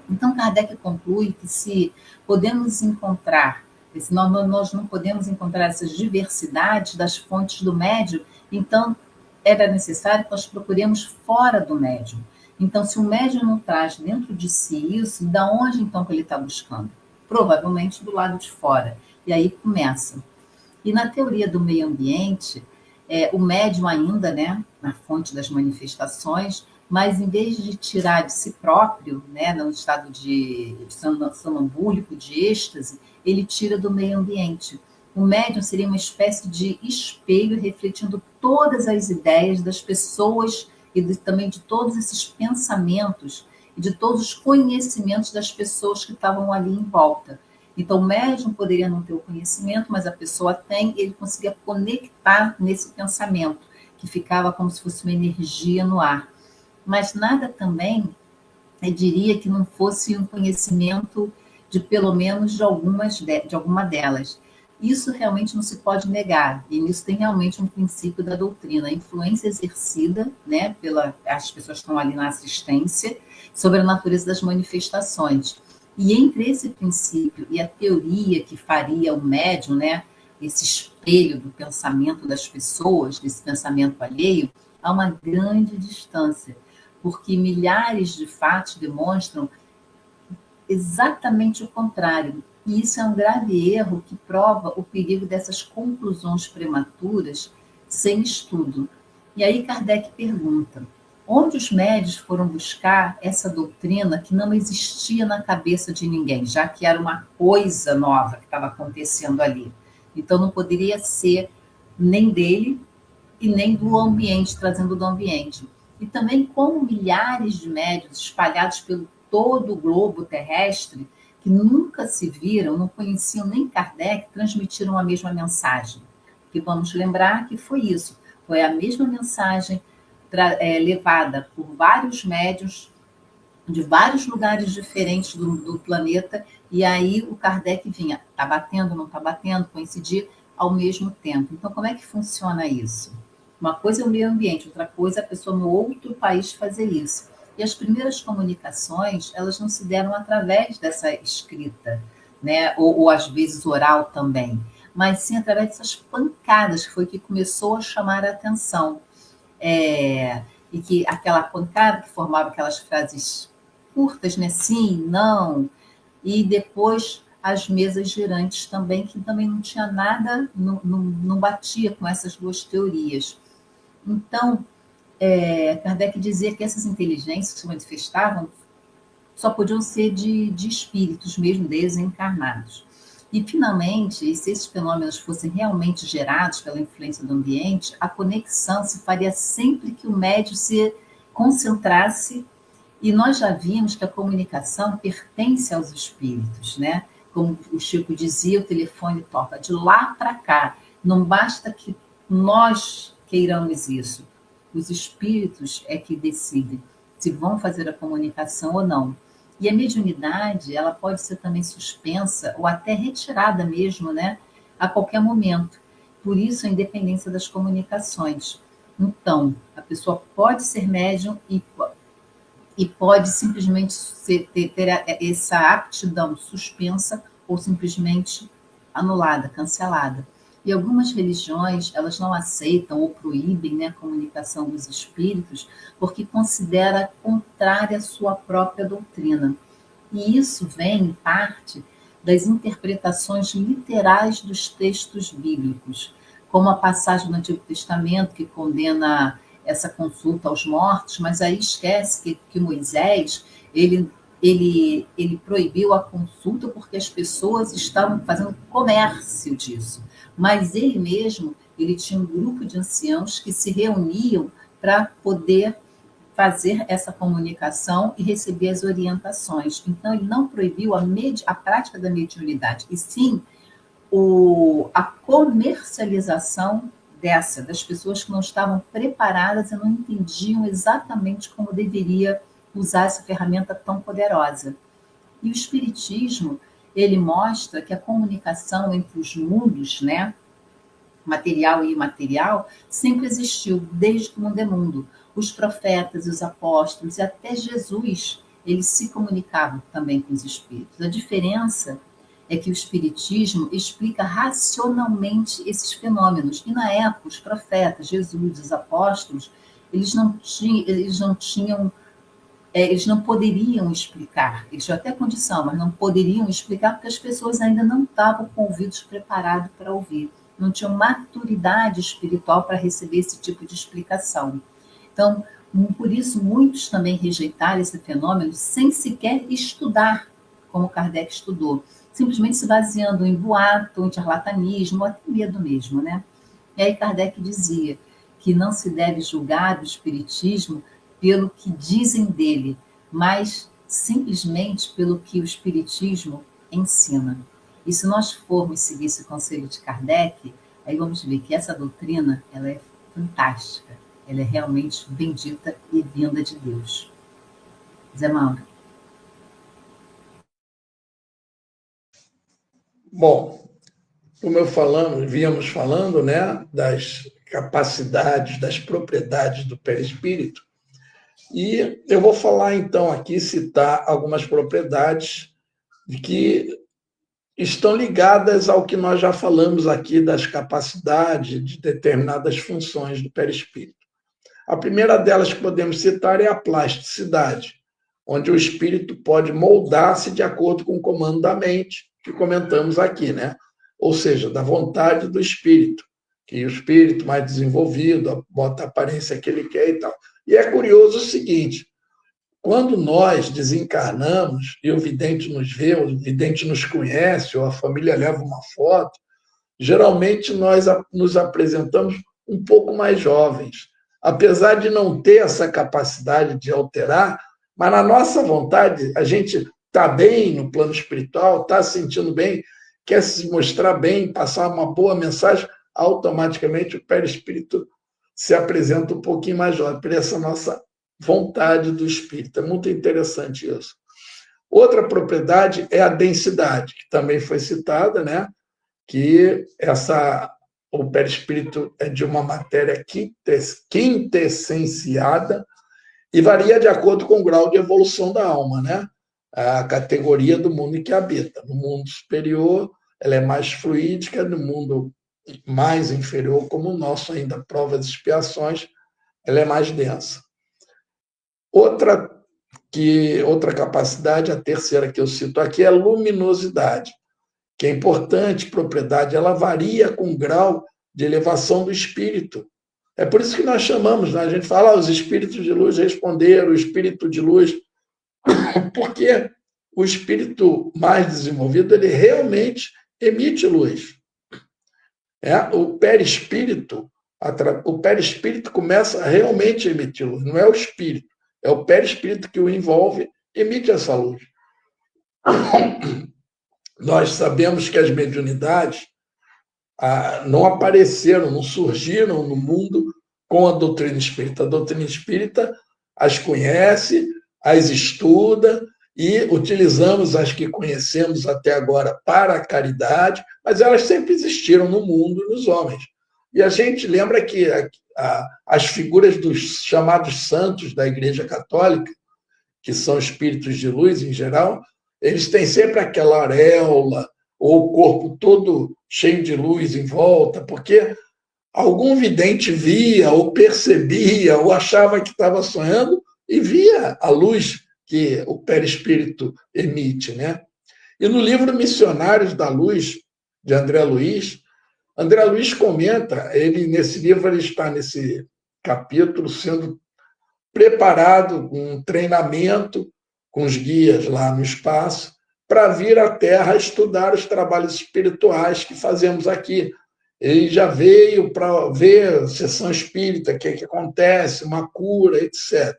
Então, Kardec conclui que se podemos encontrar, se nós não podemos encontrar essas diversidades das fontes do médium, então era necessário que nós procuremos fora do médium. Então, se o médium não traz dentro de si isso, da onde então que ele está buscando? Provavelmente do lado de fora. E aí começa. E na teoria do meio ambiente, o médium ainda, né, na fonte das manifestações, mas em vez de tirar de si próprio, né, no estado de sonambúlico, de êxtase, ele tira do meio ambiente. O médium seria uma espécie de espelho refletindo todas as ideias das pessoas e também de todos esses pensamentos e de todos os conhecimentos das pessoas que estavam ali em volta. Então, o médium poderia não ter o conhecimento, mas a pessoa tem, e ele conseguia conectar nesse pensamento, que ficava como se fosse uma energia no ar. Mas nada também, eu diria que não fosse um conhecimento de pelo menos de alguma delas. Isso realmente não se pode negar, e nisso tem realmente um princípio da doutrina, a influência exercida, né, as pessoas que estão ali na assistência, sobre a natureza das manifestações. E entre esse princípio e a teoria que faria o médium, né, esse espelho do pensamento das pessoas, desse pensamento alheio, há uma grande distância, porque milhares de fatos demonstram exatamente o contrário. E isso é um grave erro que prova o perigo dessas conclusões prematuras sem estudo. E aí Kardec pergunta: onde os médios foram buscar essa doutrina que não existia na cabeça de ninguém, já que era uma coisa nova que estava acontecendo ali? Então não poderia ser nem dele e nem do ambiente, trazendo do ambiente. E também como milhares de médios espalhados pelo todo o globo terrestre, que nunca se viram, não conheciam nem Kardec, transmitiram a mesma mensagem. E vamos lembrar que foi isso, foi a mesma mensagem levada por vários médios de vários lugares diferentes do planeta, e aí o Kardec vinha, está batendo, não está batendo, coincidir ao mesmo tempo. Então, como é que funciona isso? Uma coisa é o meio ambiente, outra coisa é a pessoa no outro país fazer isso. E as primeiras comunicações, elas não se deram através dessa escrita, né? Ou às vezes oral também, mas sim através dessas pancadas, que foi que começou a chamar a atenção. E que aquela pancada que formava aquelas frases curtas, né? Sim, não, e depois as mesas girantes também, que também não tinha nada, não batia com essas duas teorias. Então, Kardec dizia que essas inteligências que se manifestavam só podiam ser de espíritos mesmo desencarnados. E, finalmente, se esses fenômenos fossem realmente gerados pela influência do ambiente, a conexão se faria sempre que o médium se concentrasse, e nós já vimos que a comunicação pertence aos espíritos, né? Como o Chico dizia, o telefone toca de lá para cá. Não basta que nós queiramos isso. Os espíritos é que decidem se vão fazer a comunicação ou não. E a mediunidade, ela pode ser também suspensa ou até retirada mesmo, né, a qualquer momento. Por isso, a independência das comunicações. Então, a pessoa pode ser médium e pode simplesmente ter essa aptidão suspensa ou simplesmente anulada, cancelada. E algumas religiões, elas não aceitam ou proíbem, né, a comunicação dos espíritos, porque considera contrária à sua própria doutrina. E isso vem, em parte, das interpretações literais dos textos bíblicos, como a passagem do Antigo Testamento que condena essa consulta aos mortos, mas aí esquece que Moisés, ele proibiu a consulta porque as pessoas estavam fazendo comércio disso. Mas ele mesmo, ele tinha um grupo de anciãos que se reuniam para poder fazer essa comunicação e receber as orientações. Então, ele não proibiu a prática da mediunidade, e sim a comercialização das pessoas que não estavam preparadas e não entendiam exatamente como deveria usar essa ferramenta tão poderosa. E o Espiritismo, ele mostra que a comunicação entre os mundos, né, material e imaterial, sempre existiu, desde que o mundo é mundo. Os profetas, os apóstolos e até Jesus, eles se comunicavam também com os espíritos. A diferença é que o espiritismo explica racionalmente esses fenômenos. E na época, os profetas, Jesus, os apóstolos, eles não poderiam explicar. Eles tinham até condição, mas não poderiam explicar porque as pessoas ainda não estavam com ouvidos preparados para ouvir. Não tinham maturidade espiritual para receber esse tipo de explicação. Então, por isso, muitos também rejeitaram esse fenômeno sem sequer estudar, como Kardec estudou, simplesmente se baseando em boato, em charlatanismo, ou até medo mesmo, né? E aí Kardec dizia que não se deve julgar o espiritismo pelo que dizem dele, mas simplesmente pelo que o espiritismo ensina. E se nós formos seguir esse conselho de Kardec, aí vamos ver que essa doutrina, ela é fantástica, ela é realmente bendita e vinda de Deus. Zé Mauro. Bom, como víamos falando, né, das capacidades, das propriedades do perispírito, e eu vou falar então aqui, citar algumas propriedades que estão ligadas ao que nós já falamos aqui das capacidades de determinadas funções do perispírito. A primeira delas que podemos citar é a plasticidade, onde o espírito pode moldar-se de acordo com o comando da mente, que comentamos aqui, né? Ou seja, da vontade do espírito, que o espírito mais desenvolvido bota a aparência que ele quer e tal. E é curioso o seguinte, quando nós desencarnamos e o vidente nos vê, o vidente nos conhece, ou a família leva uma foto, geralmente nós nos apresentamos um pouco mais jovens, apesar de não ter essa capacidade de alterar, mas na nossa vontade, a gente está bem no plano espiritual, está se sentindo bem, quer se mostrar bem, passar uma boa mensagem, automaticamente o perispírito se apresenta um pouquinho mais jovem, por essa nossa vontade do espírito. É muito interessante isso. Outra propriedade é a densidade, que também foi citada, né? Que o perispírito é de uma matéria quintessenciada e varia de acordo com o grau de evolução da alma, né? A categoria do mundo em que habita. No mundo superior, ela é mais fluídica, no mundo mais inferior, como o nosso ainda, provas e expiações, ela é mais densa. Outra capacidade, a terceira que eu cito aqui, é a luminosidade, que é importante, propriedade, ela varia com o grau de elevação do espírito. É por isso que nós chamamos, né? A gente fala, os espíritos de luz responderam, o espírito de luz, porque o espírito mais desenvolvido, ele realmente emite luz. O perispírito começa realmente a emitir luz, não é o espírito, é o perispírito que o envolve, emite essa luz. Nós sabemos que as mediunidades não apareceram, não surgiram no mundo com a doutrina espírita. A doutrina espírita as conhece, as estuda e utilizamos as que conhecemos até agora para a caridade, mas elas sempre existiram no mundo e nos homens. E a gente lembra que as figuras dos chamados santos da Igreja Católica, que são espíritos de luz em geral, eles têm sempre aquela auréola, ou o corpo todo cheio de luz em volta, porque algum vidente via, ou percebia, ou achava que estava sonhando, e via a luz que o perispírito emite, né? E no livro Missionários da Luz, de André Luiz comenta, nesse livro ele está nesse capítulo sendo preparado um treinamento com os guias lá no espaço para vir à Terra estudar os trabalhos espirituais que fazemos aqui. Ele já veio para ver a sessão espírita, o que acontece, uma cura, etc.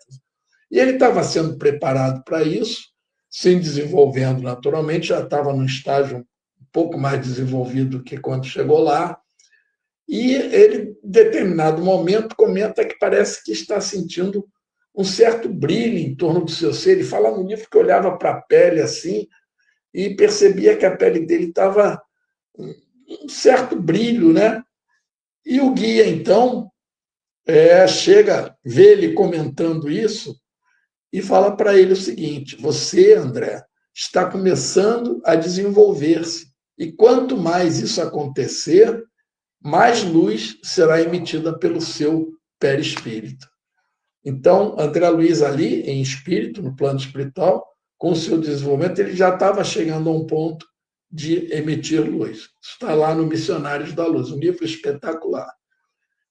E ele estava sendo preparado para isso, se desenvolvendo naturalmente, já estava num estágio um pouco mais desenvolvido que quando chegou lá, e ele, em determinado momento, comenta que parece que está sentindo um certo brilho em torno do seu ser. Ele fala no livro que olhava para a pele assim, e percebia que a pele dele estava um certo brilho, né? E o guia, então, chega, vê ele comentando isso e fala para ele o seguinte: você, André, está começando a desenvolver-se. E quanto mais isso acontecer, mais luz será emitida pelo seu perispírito. Então, André Luiz ali, em espírito, no plano espiritual, com o seu desenvolvimento, ele já estava chegando a um ponto de emitir luz. Está lá no Missionários da Luz, um livro espetacular.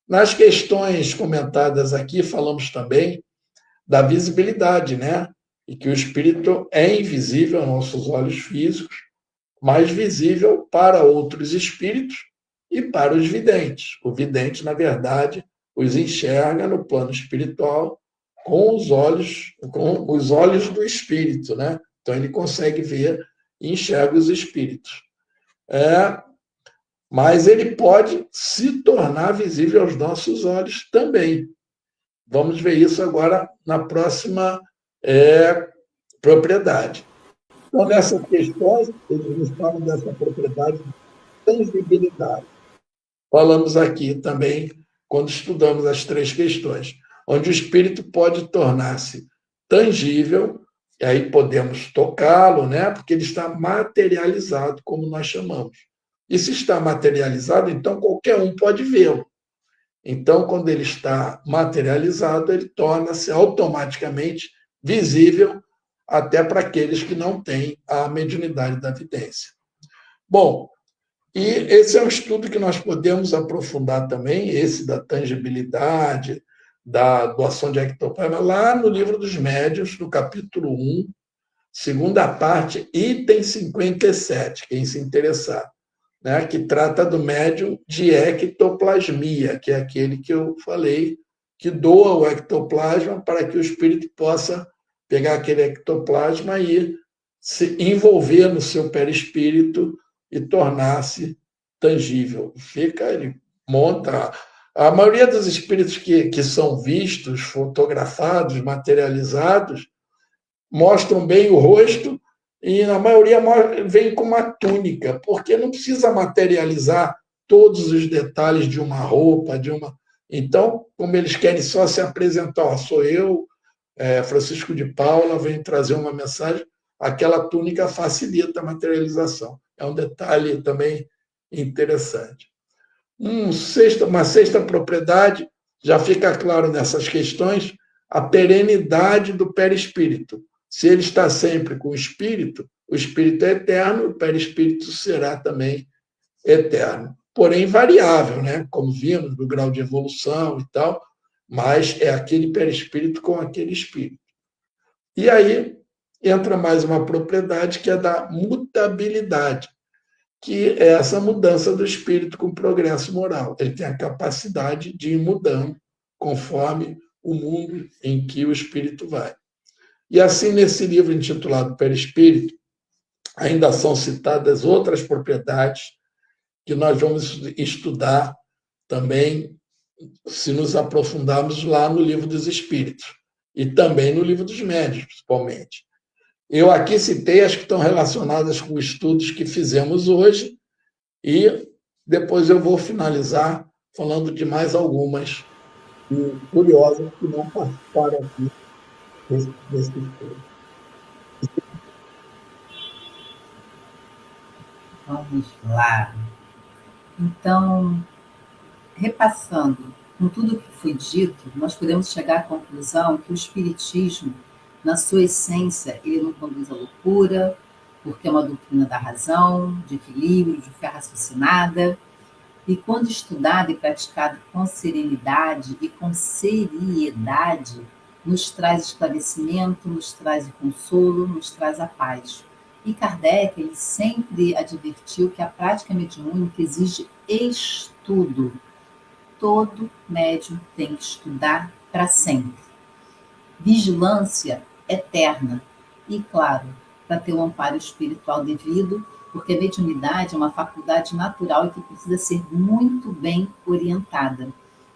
Nas questões comentadas aqui, falamos também da visibilidade, né? E que o espírito é invisível aos nossos olhos físicos, mas visível para outros espíritos e para os videntes. O vidente, na verdade, os enxerga no plano espiritual com os olhos do espírito, né? Então ele consegue ver e enxerga os espíritos. Mas ele pode se tornar visível aos nossos olhos também. Vamos ver isso agora na próxima propriedade. Então, nessas questões, eles nos falam dessa propriedade de tangibilidade. Falamos aqui também, quando estudamos as 3 questões, onde o espírito pode tornar-se tangível, e aí podemos tocá-lo, né? Porque ele está materializado, como nós chamamos. E se está materializado, então qualquer um pode vê-lo. Então, quando ele está materializado, ele torna-se automaticamente visível até para aqueles que não têm a mediunidade da vidência. Bom, e esse é um estudo que nós podemos aprofundar também, esse da tangibilidade, da doação de ectoplasma, lá no Livro dos Médiuns, no capítulo 1, segunda parte, item 57, quem se interessar, né, que trata do médium de ectoplasmia, que é aquele que eu falei, que doa o ectoplasma para que o espírito possa pegar aquele ectoplasma e se envolver no seu perispírito e tornar-se tangível. Ele monta. A maioria dos espíritos que são vistos, fotografados, materializados, mostram bem o rosto e, na maioria, vem com uma túnica, porque não precisa materializar todos os detalhes de uma roupa, Então, como eles querem só se apresentar, sou eu, Francisco de Paula, venho trazer uma mensagem, aquela túnica facilita a materialização. É um detalhe também interessante. Uma sexta propriedade, já fica claro nessas questões, a perenidade do perispírito. Se ele está sempre com o espírito é eterno, o perispírito será também eterno. Porém, variável, né? Como vimos, do grau de evolução e tal, mas é aquele perispírito com aquele espírito. E aí entra mais uma propriedade que é da mutabilidade, que é essa mudança do espírito com o progresso moral. Ele tem a capacidade de ir mudando conforme o mundo em que o espírito vai. E assim, nesse livro intitulado Perispírito, ainda são citadas outras propriedades que nós vamos estudar também, se nos aprofundarmos lá no Livro dos Espíritos, e também no Livro dos Médiuns, principalmente. Eu aqui citei as que estão relacionadas com estudos que fizemos hoje, e depois eu vou finalizar falando de mais algumas curiosas que não participaram aqui desse estudo. Vamos lá. Então, repassando com tudo o que foi dito, nós podemos chegar à conclusão que o Espiritismo, na sua essência, ele não conduz à loucura, porque é uma doutrina da razão, de equilíbrio, de fé raciocinada, e quando estudado e praticado com serenidade e com seriedade, nos traz esclarecimento, nos traz o consolo, nos traz a paz. E Kardec, ele sempre advertiu que a prática mediúnica exige estudo. Todo médium tem que estudar para sempre. Vigilância eterna. E, claro, para ter o amparo espiritual devido, porque a mediunidade é uma faculdade natural e que precisa ser muito bem orientada.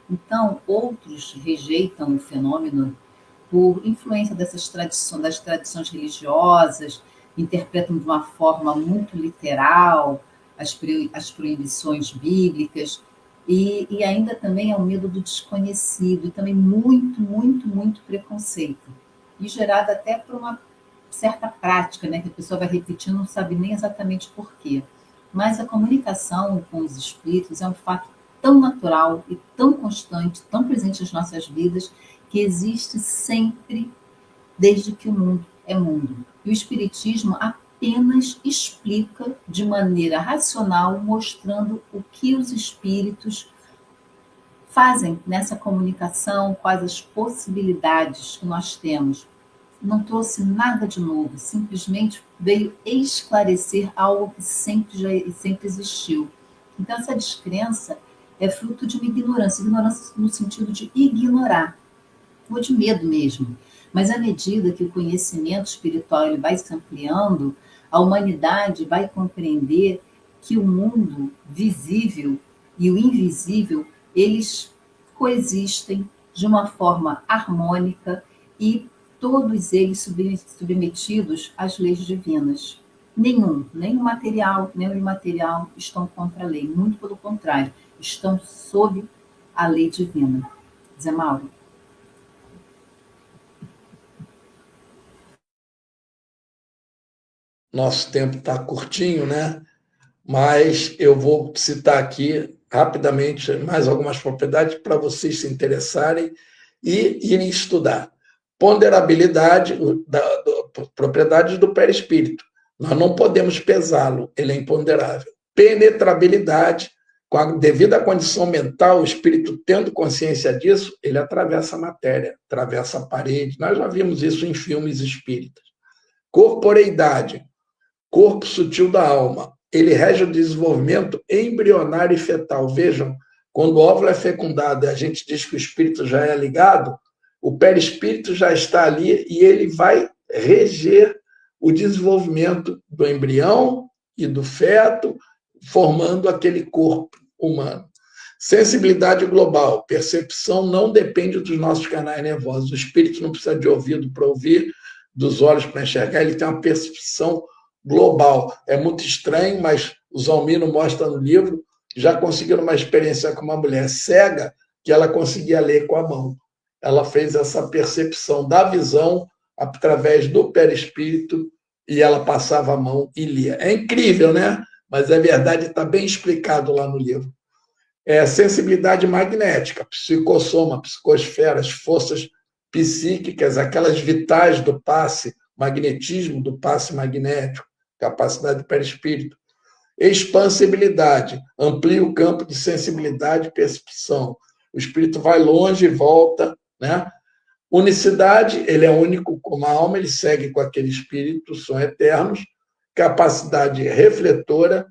Então, outros rejeitam o fenômeno por influência das tradições religiosas, interpretam de uma forma muito literal as proibições bíblicas, E ainda também é o medo do desconhecido, e também muito, muito, muito preconceito. E gerado até por uma certa prática, né, que a pessoa vai repetindo, não sabe nem exatamente por quê. Mas a comunicação com os espíritos é um fato tão natural e tão constante, tão presente nas nossas vidas, que existe sempre, desde que o mundo é mundo. E o Espiritismo apenas explica de maneira racional, mostrando o que os espíritos fazem nessa comunicação, quais as possibilidades que nós temos. Não trouxe nada de novo, simplesmente veio esclarecer algo que sempre existiu. Então, essa descrença é fruto de uma ignorância no sentido de ignorar, ou de medo mesmo. Mas à medida que o conhecimento espiritual ele vai se ampliando, a humanidade vai compreender que o mundo visível e o invisível, eles coexistem de uma forma harmônica e todos eles submetidos às leis divinas. Nenhum, nem o material, nem o imaterial estão contra a lei. Muito pelo contrário, estão sob a lei divina. Zé Mauro. Nosso tempo está curtinho, né? Mas eu vou citar aqui rapidamente mais algumas propriedades para vocês se interessarem e irem estudar. Ponderabilidade, propriedades do perispírito. Nós não podemos pesá-lo, ele é imponderável. Penetrabilidade, com a devida condição mental, o espírito tendo consciência disso, ele atravessa a matéria, atravessa a parede. Nós já vimos isso em filmes espíritas. Corporeidade, corpo sutil da alma. Ele rege o desenvolvimento embrionário e fetal. Vejam, quando o óvulo é fecundado e a gente diz que o espírito já é ligado, o perispírito já está ali e ele vai reger o desenvolvimento do embrião e do feto, formando aquele corpo humano. Sensibilidade global. Percepção não depende dos nossos canais nervosos. O espírito não precisa de ouvido para ouvir, dos olhos para enxergar, ele tem uma percepção global. É muito estranho, mas o Zalmino mostra no livro, já conseguiram uma experiência com uma mulher cega, que ela conseguia ler com a mão. Ela fez essa percepção da visão através do perispírito e ela passava a mão e lia. É incrível, né? Mas é verdade, está bem explicado lá no livro. Sensibilidade magnética, psicossoma, psicosfera, as forças psíquicas, aquelas vitais do passe, magnetismo do passe magnético, capacidade do perispírito. Expansibilidade, amplia o campo de sensibilidade e percepção. O espírito vai longe e volta, né? Unicidade, ele é único como a alma, ele segue com aquele espírito, são eternos. Capacidade refletora,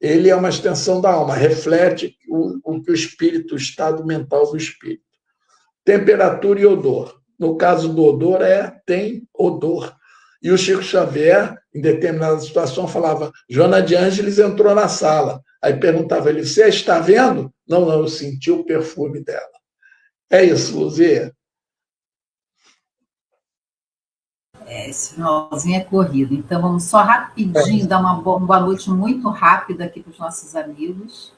ele é uma extensão da alma, reflete o que o espírito, o estado mental do espírito. Temperatura e odor. No caso do odor, tem odor. E o Chico Xavier, em determinada situação, falava: Joana de Ângeles entrou na sala. Aí perguntava ele: você está vendo? Não, eu senti o perfume dela. É isso, Luzia. Esse finalzinho é corrido. Então, vamos só rapidinho dar uma boa noite muito rápida aqui para os nossos amigos.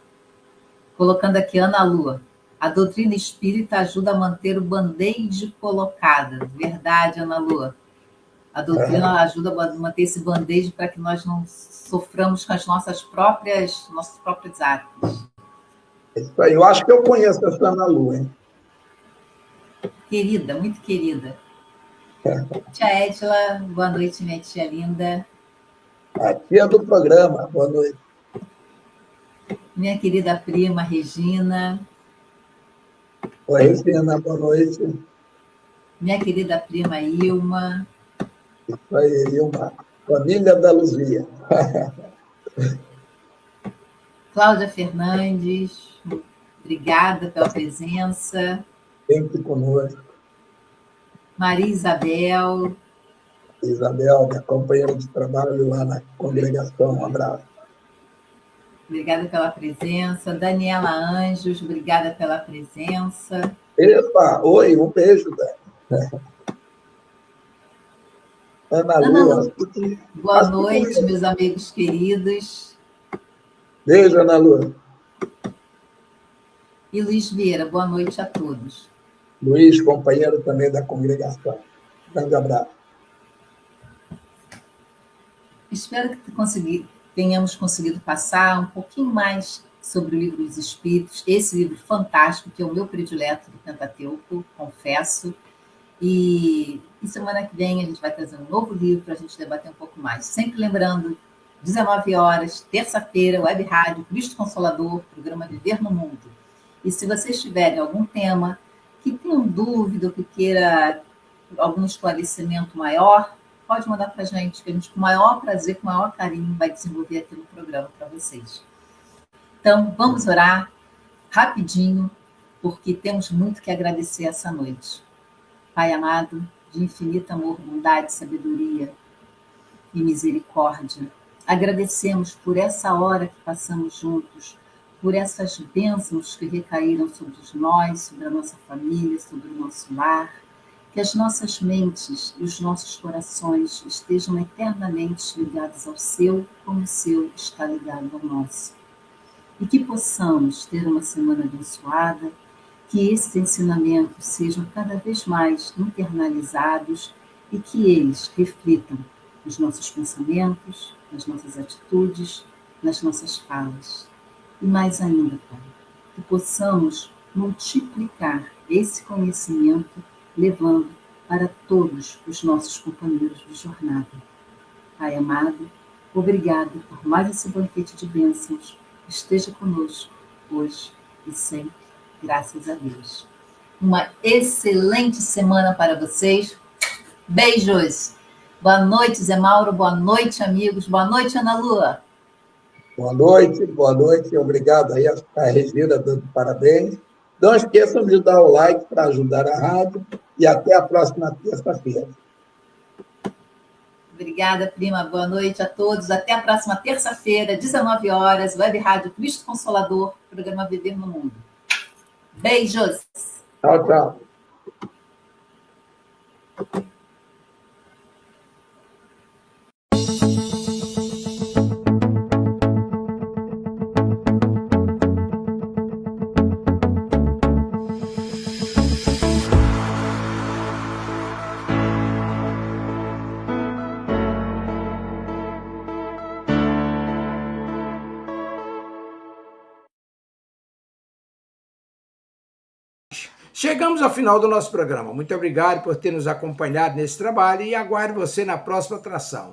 Colocando aqui Ana Lua. A doutrina espírita ajuda a manter o band-aid colocada. Verdade, Ana Lua. A doutrina ajuda a manter esse band-aid para que nós não soframos com as nossos próprios atos. Isso aí. Eu acho que eu conheço essa Ana Lua, hein? Querida, muito querida. Tia Edila, boa noite, minha tia linda. A tia do programa, boa noite. Minha querida prima, Regina. Oi, Regina, boa noite. Minha querida prima, Ilma. Isso aí, Ilma. Família da Luzia. Cláudia Fernandes, obrigada pela presença. Sempre conosco. Maria Isabel. Isabel, minha companheira de trabalho lá na congregação, um abraço. Obrigada pela presença. Daniela Anjos, obrigada pela presença. Epa, oi, um beijo, velho. Ana Lua. Boa noite, meus amigos queridos. Beijo, Ana Lua. E Luiz Vieira, boa noite a todos. Luiz, companheiro também da congregação. Grande abraço. Espero que tenhamos conseguido passar um pouquinho mais sobre o Livro dos Espíritos, esse livro fantástico, que é o meu predileto do Pentateuco, confesso. E semana que vem a gente vai trazer um novo livro para a gente debater um pouco mais. Sempre lembrando, 19 horas, terça-feira, Web Rádio Cristo Consolador, programa Viver no Mundo. E se vocês tiverem algum tema que tenham dúvida ou que queira algum esclarecimento maior, pode mandar para a gente, que a gente, com o maior prazer, com o maior carinho, vai desenvolver aqui no programa para vocês. Então, vamos orar rapidinho, porque temos muito que agradecer essa noite. Pai amado, de infinito amor, bondade, sabedoria e misericórdia, agradecemos por essa hora que passamos juntos, por essas bênçãos que recaíram sobre nós, sobre a nossa família, sobre o nosso lar, que as nossas mentes e os nossos corações estejam eternamente ligados ao seu, como o seu está ligado ao nosso. E que possamos ter uma semana abençoada, que esses ensinamentos sejam cada vez mais internalizados e que eles reflitam nos nossos pensamentos, nas nossas atitudes, nas nossas falas. E mais ainda, Pai, que possamos multiplicar esse conhecimento, levando para todos os nossos companheiros de jornada. Pai amado, obrigado por mais esse banquete de bênçãos. Esteja conosco hoje e sempre. Graças a Deus. Uma excelente semana para vocês. Beijos. Boa noite, Zé Mauro. Boa noite, amigos. Boa noite, Ana Lua. Boa noite. Obrigado aí a Regina dando parabéns. Não esqueçam de dar o like para ajudar a rádio e até a próxima terça-feira. Obrigada, prima. Boa noite a todos. Até a próxima terça-feira, 19 horas, Web Rádio Cristo Consolador, programa Viver no Mundo. Beijos. Tchau. Chegamos ao final do nosso programa. Muito obrigado por ter nos acompanhado nesse trabalho e aguardo você na próxima atração.